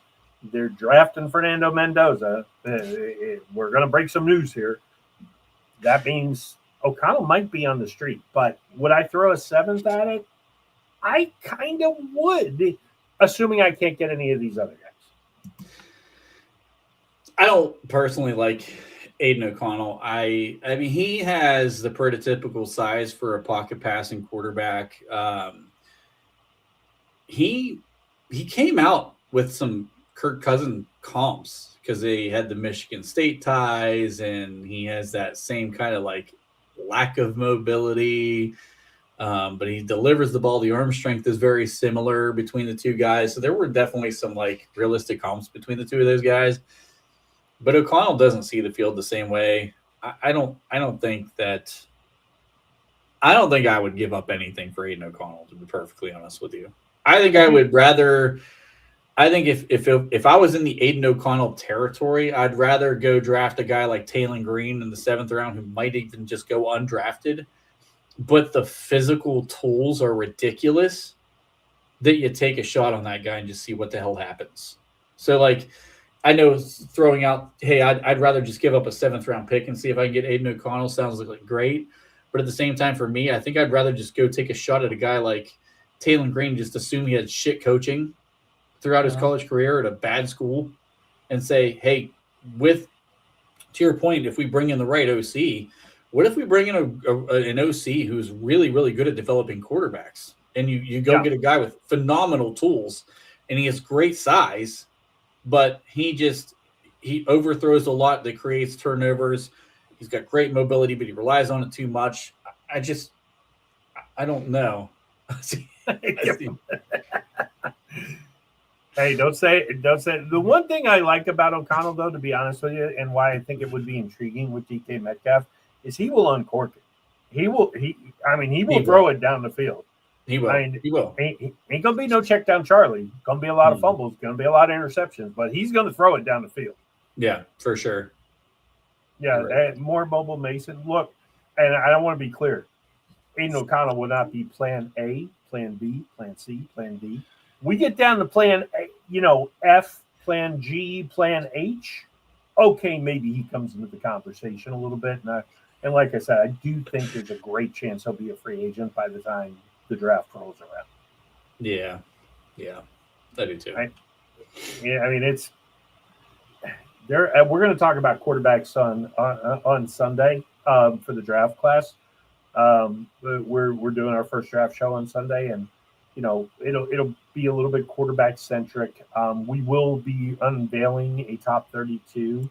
They're drafting Fernando Mendoza. We're going to break some news here. That means O'Connell might be on the street. But would I throw a seventh at it? I kind of would, assuming I can't get any of these other guys. I don't personally like Aiden O'Connell. I mean, he has the prototypical size for a pocket passing quarterback. He came out with some Kirk Cousins comps because they had the Michigan State ties, and he has that same kind of like lack of mobility. But he delivers the ball. The arm strength is very similar between the two guys. So there were definitely some like realistic comps between the two of those guys. But O'Connell doesn't see the field the same way. I don't think I would give up anything for Aiden O'Connell, to be perfectly honest with you. I think I would rather. I think if I was in the Aiden O'Connell territory, I'd rather go draft a guy like Taylon Green in the 7th round, who might even just go undrafted. But the physical tools are ridiculous that you take a shot on that guy and just see what the hell happens. So, like, I know throwing out, hey, I'd rather just give up a 7th round pick and see if I can get Aiden O'Connell sounds like great. But at the same time, for me, I think I'd rather just go take a shot at a guy like Taylon Green, just assume he had shit coaching throughout his college career at a bad school and say, hey, to your point, if we bring in the right OC, what if we bring in an OC who's really, really good at developing quarterbacks? And you go get a guy with phenomenal tools, and he has great size, but he overthrows a lot that creates turnovers. He's got great mobility, but he relies on it too much. I don't know. Hey, don't say. The one thing I like about O'Connell, though, to be honest with you, and why I think it would be intriguing with DK Metcalf, is he will uncork it. He will throw it down the field. He will. He will. Ain't gonna be no check down Charlie. Gonna be a lot of fumbles. Gonna be a lot of interceptions. But he's gonna throw it down the field. Yeah, for sure. Yeah, right. More mobile Mason. Look, and I don't want to be clear. Aiden O'Connell will not be Plan A, Plan B, Plan C, Plan D. We get down to Plan A, F, Plan G, Plan H. Okay, maybe he comes into the conversation a little bit. And like I said, I do think there's a great chance he'll be a free agent by the time the draft rolls around. Yeah, I do too. It's there. We're going to talk about quarterbacks on Sunday for the draft class. We're doing our first draft show on Sunday, and it'll be a little bit quarterback centric. We will be unveiling a top 32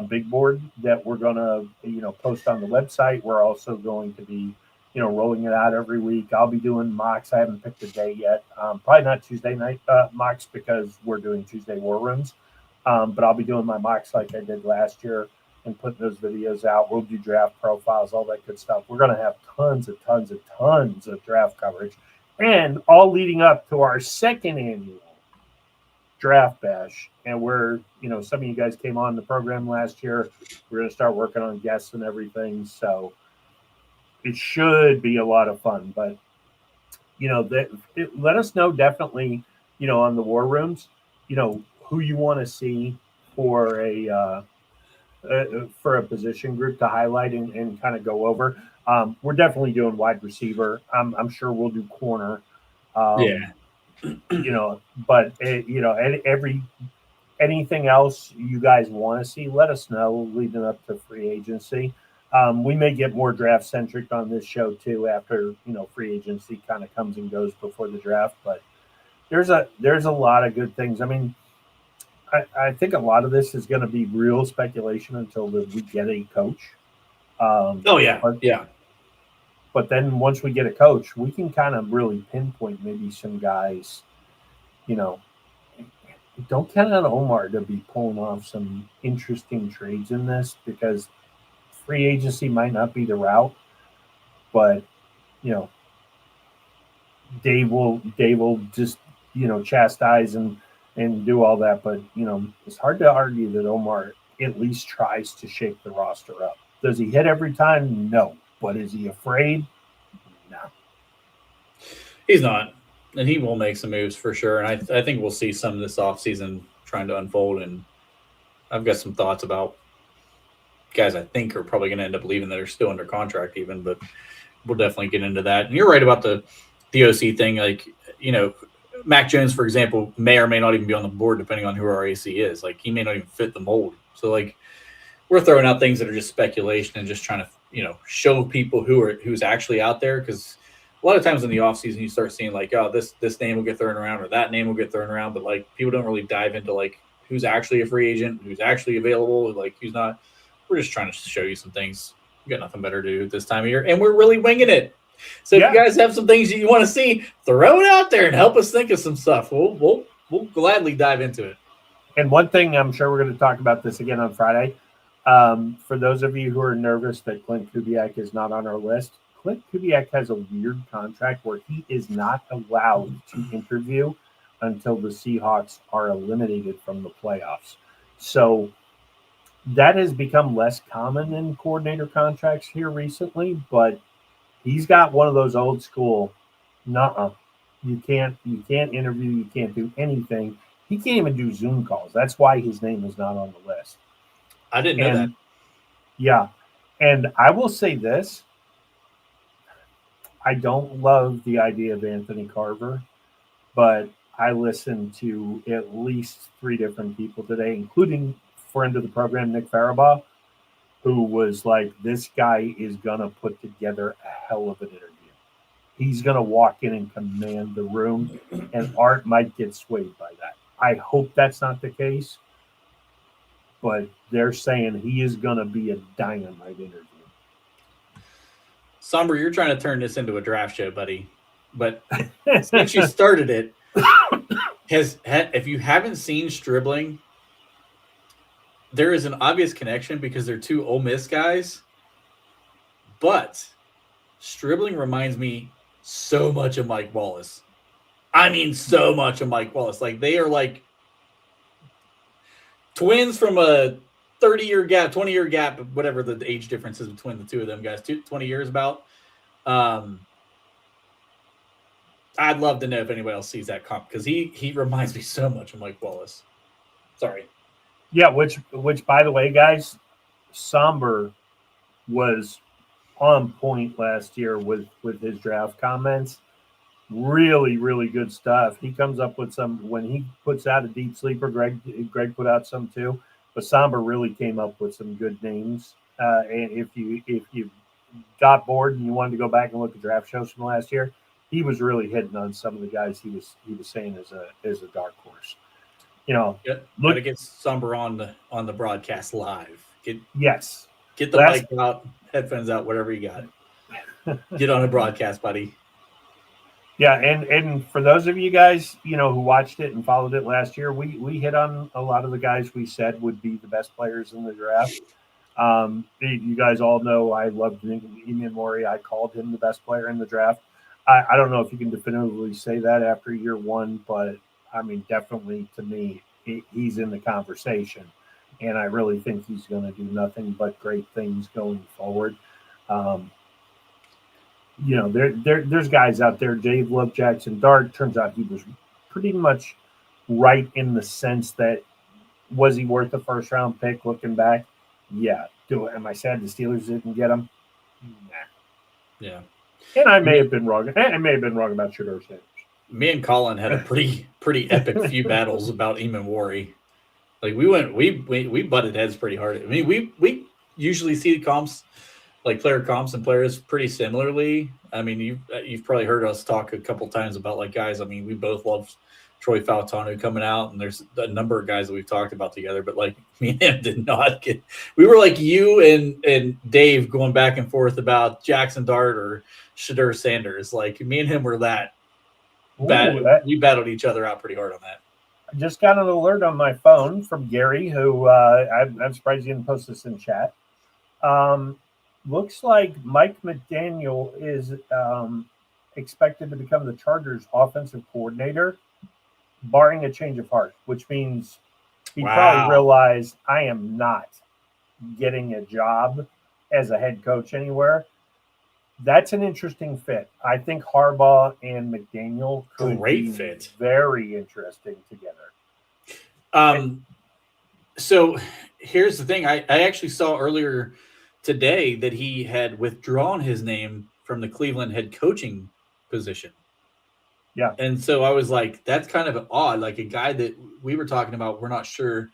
big board that we're going to post on the website. We're also going to be rolling it out every week. I'll be doing mocks. I haven't picked a day yet. Probably not Tuesday night mocks because we're doing Tuesday war rooms. But I'll be doing my mocks like I did last year and putting those videos out. We'll do draft profiles, all that good stuff. We're going to have tons of draft coverage, and all leading up to our second annual draft bash. And some of you guys came on the program last year. We're going to start working on guests and everything. So it should be a lot of fun, but let us know definitely, on the war rooms, who you want to see for a position group to highlight and kind of go over. We're definitely doing wide receiver. I'm sure we'll do corner. But anything else you guys want to see, let us know leading up to free agency. We may get more draft centric on this show too after free agency kind of comes and goes before the draft. But there's a lot of good things. I mean, I think a lot of this is going to be real speculation until we get a coach. But then once we get a coach, we can kind of really pinpoint maybe some guys. Don't count on Omar to be pulling off some interesting trades in this, because free agency might not be the route, but Dave will just chastise and do all that. But it's hard to argue that Omar at least tries to shake the roster up. Does he hit every time? No. But is he afraid? No. He's not, and he will make some moves for sure. And I think we'll see some of this offseason trying to unfold. And I've got some thoughts about guys I think are probably going to end up leaving that are still under contract even, but we'll definitely get into that. And you're right about the OC thing. Like, Mac Jones, for example, may or may not even be on the board depending on who our AC is. Like, he may not even fit the mold. So, like, we're throwing out things that are just speculation and just trying to, show people who's actually out there. Because a lot of times in the offseason, you start seeing like, oh, this name will get thrown around or that name will get thrown around. But, like, people don't really dive into, like, who's actually a free agent, who's actually available, like, who's not. We're just trying to show you some things. We got nothing better to do this time of year, and we're really winging it. So if you guys have some things you want to see, throw it out there and help us think of some stuff. We'll gladly dive into it. And one thing, I'm sure we're going to talk about this again on Friday. For those of you who are nervous that Clint Kubiak is not on our list, Clint Kubiak has a weird contract where he is not allowed to interview until the Seahawks are eliminated from the playoffs. So that has become less common in coordinator contracts here recently, but he's got one of those old school, you can't interview, you can't do anything. He can't even do Zoom calls. That's why his name is not on the list. I didn't know that. Yeah. And I will say this. I don't love the idea of Anthony Carver, but I listened to at least 3 different people today, including friend of the program, Nick Farabaugh, who was like, this guy is going to put together a hell of an interview. He's going to walk in and command the room, and Art might get swayed by that. I hope that's not the case, but they're saying he is going to be a dynamite interview. Somber, you're trying to turn this into a draft show, buddy. But since you started it, if you haven't seen Stribling, there is an obvious connection because they're 2 Ole Miss guys. But Stribling reminds me so much of Mike Wallace. I mean, so much of Mike Wallace. Like, they are like twins from a 30-year gap, 20-year gap, whatever the age difference is between the 2 of them guys, 20 years about. I'd love to know if anybody else sees that comp because he reminds me so much of Mike Wallace. Sorry. Yeah, which by the way, guys, Somber was on point last year with his draft comments. Really, really good stuff. He comes up with some when he puts out a deep sleeper. Greg put out some too, but Somber really came up with some good names. And if you got bored and you wanted to go back and look at draft shows from last year, he was really hitting on some of the guys he was saying as a dark horse. You know, got to get Somber on the broadcast live. Get the mic out, headphones out, whatever you got. Get on a broadcast, buddy. Yeah, and for those of you guys, you know, who watched it and followed it last year, we hit on a lot of the guys we said would be the best players in the draft. You guys all know I loved Eamon Mori. I called him the best player in the draft. I don't know if you can definitively say that after year 1, but I mean, definitely to me, he's in the conversation, and I really think he's going to do nothing but great things going forward. You know, there's guys out there. Dave Love Jackson Dart, turns out he was pretty much right in the sense that, was he worth a first round pick looking back? Yeah. Am I sad the Steelers didn't get him? Nah. Yeah. And I may have been wrong. I may have been wrong about Shedeur Sanders. Me and Colin had a pretty epic few battles about Eamon Mori. Like we butted heads pretty hard. I mean, we usually see comps, like player comps and players, pretty similarly. I mean, you've probably heard us talk a couple times about like guys. I mean, we both love Troy Fautanu coming out, and there's a number of guys that we've talked about together. But like me and him did not get. We were like you and Dave going back and forth about Jackson Dart or Shedeur Sanders. Like me and him were that. We battled each other out pretty hard on that. I just got an alert on my phone from Gary, who I'm surprised he didn't post this in chat. Looks like Mike McDaniel is expected to become the Chargers' offensive coordinator, barring a change of heart, which means he probably realized I am not getting a job as a head coach anywhere. That's an interesting fit. I think Harbaugh and McDaniel could be fit. Very interesting together. So here's the thing. I actually saw earlier today that he had withdrawn his name from the Cleveland head coaching position. Yeah. And so I was like, that's kind of odd. Like a guy that we were talking about, we're not sure.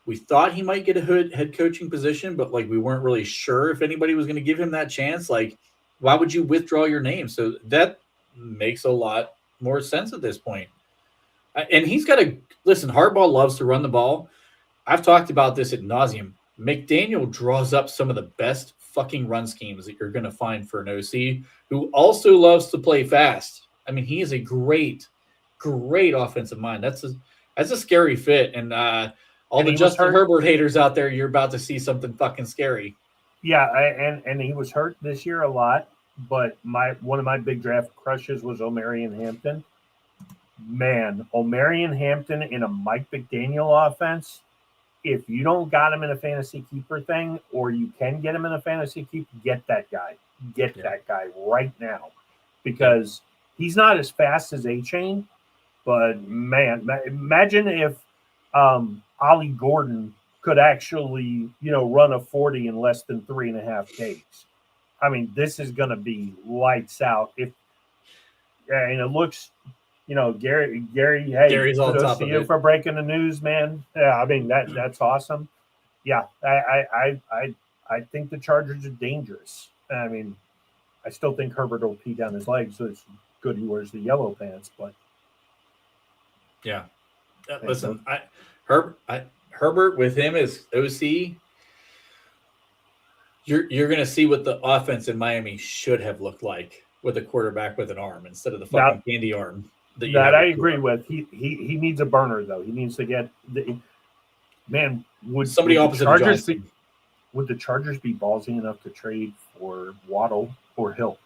We thought he might get a head coaching position, but like we weren't really sure if anybody was going to give him that chance. Like, why would you withdraw your name? So that makes a lot more sense at this point. And he's got to listen. Harbaugh loves to run the ball. I've talked about this ad nauseum. McDaniel draws up some of the best fucking run schemes that you're going to find for an OC who also loves to play fast. I mean, he is a great offensive mind. That's a scary fit. And all the Justin Herbert haters out there, you're about to see something fucking scary. Yeah, and he was hurt this year a lot, but one of my big draft crushes was Omarion Hampton. Man, Omarion Hampton in a Mike McDaniel offense, if you don't got him in a fantasy keeper thing, or you can get him in a fantasy keep, get that guy. Get that guy right now. Because he's not as fast as A-Chain, but man, imagine if Ollie Gordon could actually, run a 40 in less than 3.5 days. I mean, this is going to be lights out. And it looks, Gary, hey, Gary's on kudos top to of you it. for breaking the news, man. Yeah, I mean that's awesome. Yeah, I think the Chargers are dangerous. I mean, I still think Herbert will pee down his legs, so it's good he wears the yellow pants. But Yeah. Listen, Herbert with him as OC, you're going to see what the offense in Miami should have looked like with a quarterback with an arm instead of the fucking candy arm that you have. I agree with. He needs a burner though. He needs to get the man. Somebody opposite of Johnston. Would the Chargers be ballsy enough to trade for Waddle or Hill?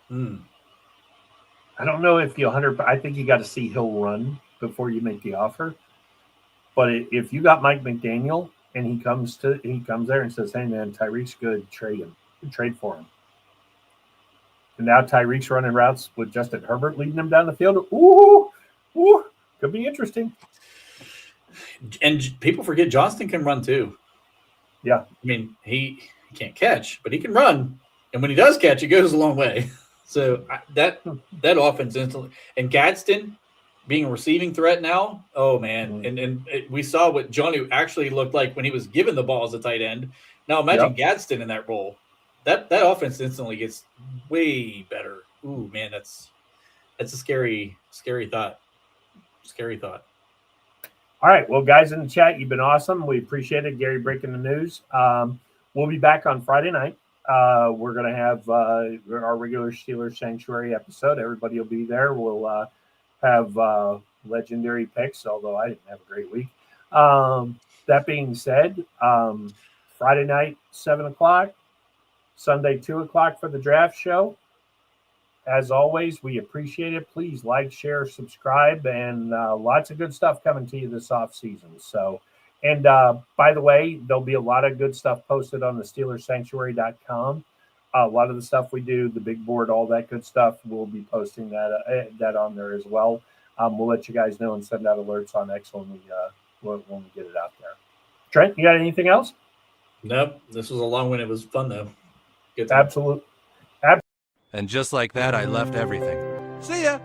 I don't know if you 100. I think you got to see Hill run before you make the offer. But if you got Mike McDaniel and he comes there and says, "Hey man, Tyreek's good, trade him, trade for him." And now Tyreek's running routes with Justin Herbert leading him down the field. Ooh, could be interesting. And people forget Johnston can run too. Yeah, I mean he can't catch, but he can run, and when he does catch, it goes a long way. So that offense instantly, and Gadsden being a receiving threat now, oh man, and we saw what Jonnu actually looked like when he was given the ball as a tight end. Now imagine Gadsden in that role. That offense instantly gets way better. Ooh man, that's a scary thought. Scary thought. All right, well, guys in the chat, you've been awesome. We appreciate it, Gary, breaking the news. We'll be back on Friday night. We're going to have our regular Steelers Sanctuary episode. Everybody will be there. We'll have legendary picks, although I didn't have a great week. That being said, Friday night, 7 o'clock, Sunday, 2 o'clock for the draft show. As always, we appreciate it. Please like, share, subscribe, and lots of good stuff coming to you this offseason. So, and by the way, there'll be a lot of good stuff posted on the SteelersSanctuary.com. A lot of the stuff we do, the big board, all that good stuff, we'll be posting that on there as well. We'll let you guys know and send out alerts on X when we get it out there. Trent, you got anything else? Nope. This was a long one. It was fun though. Absolutely. And just like that, I left everything. See ya!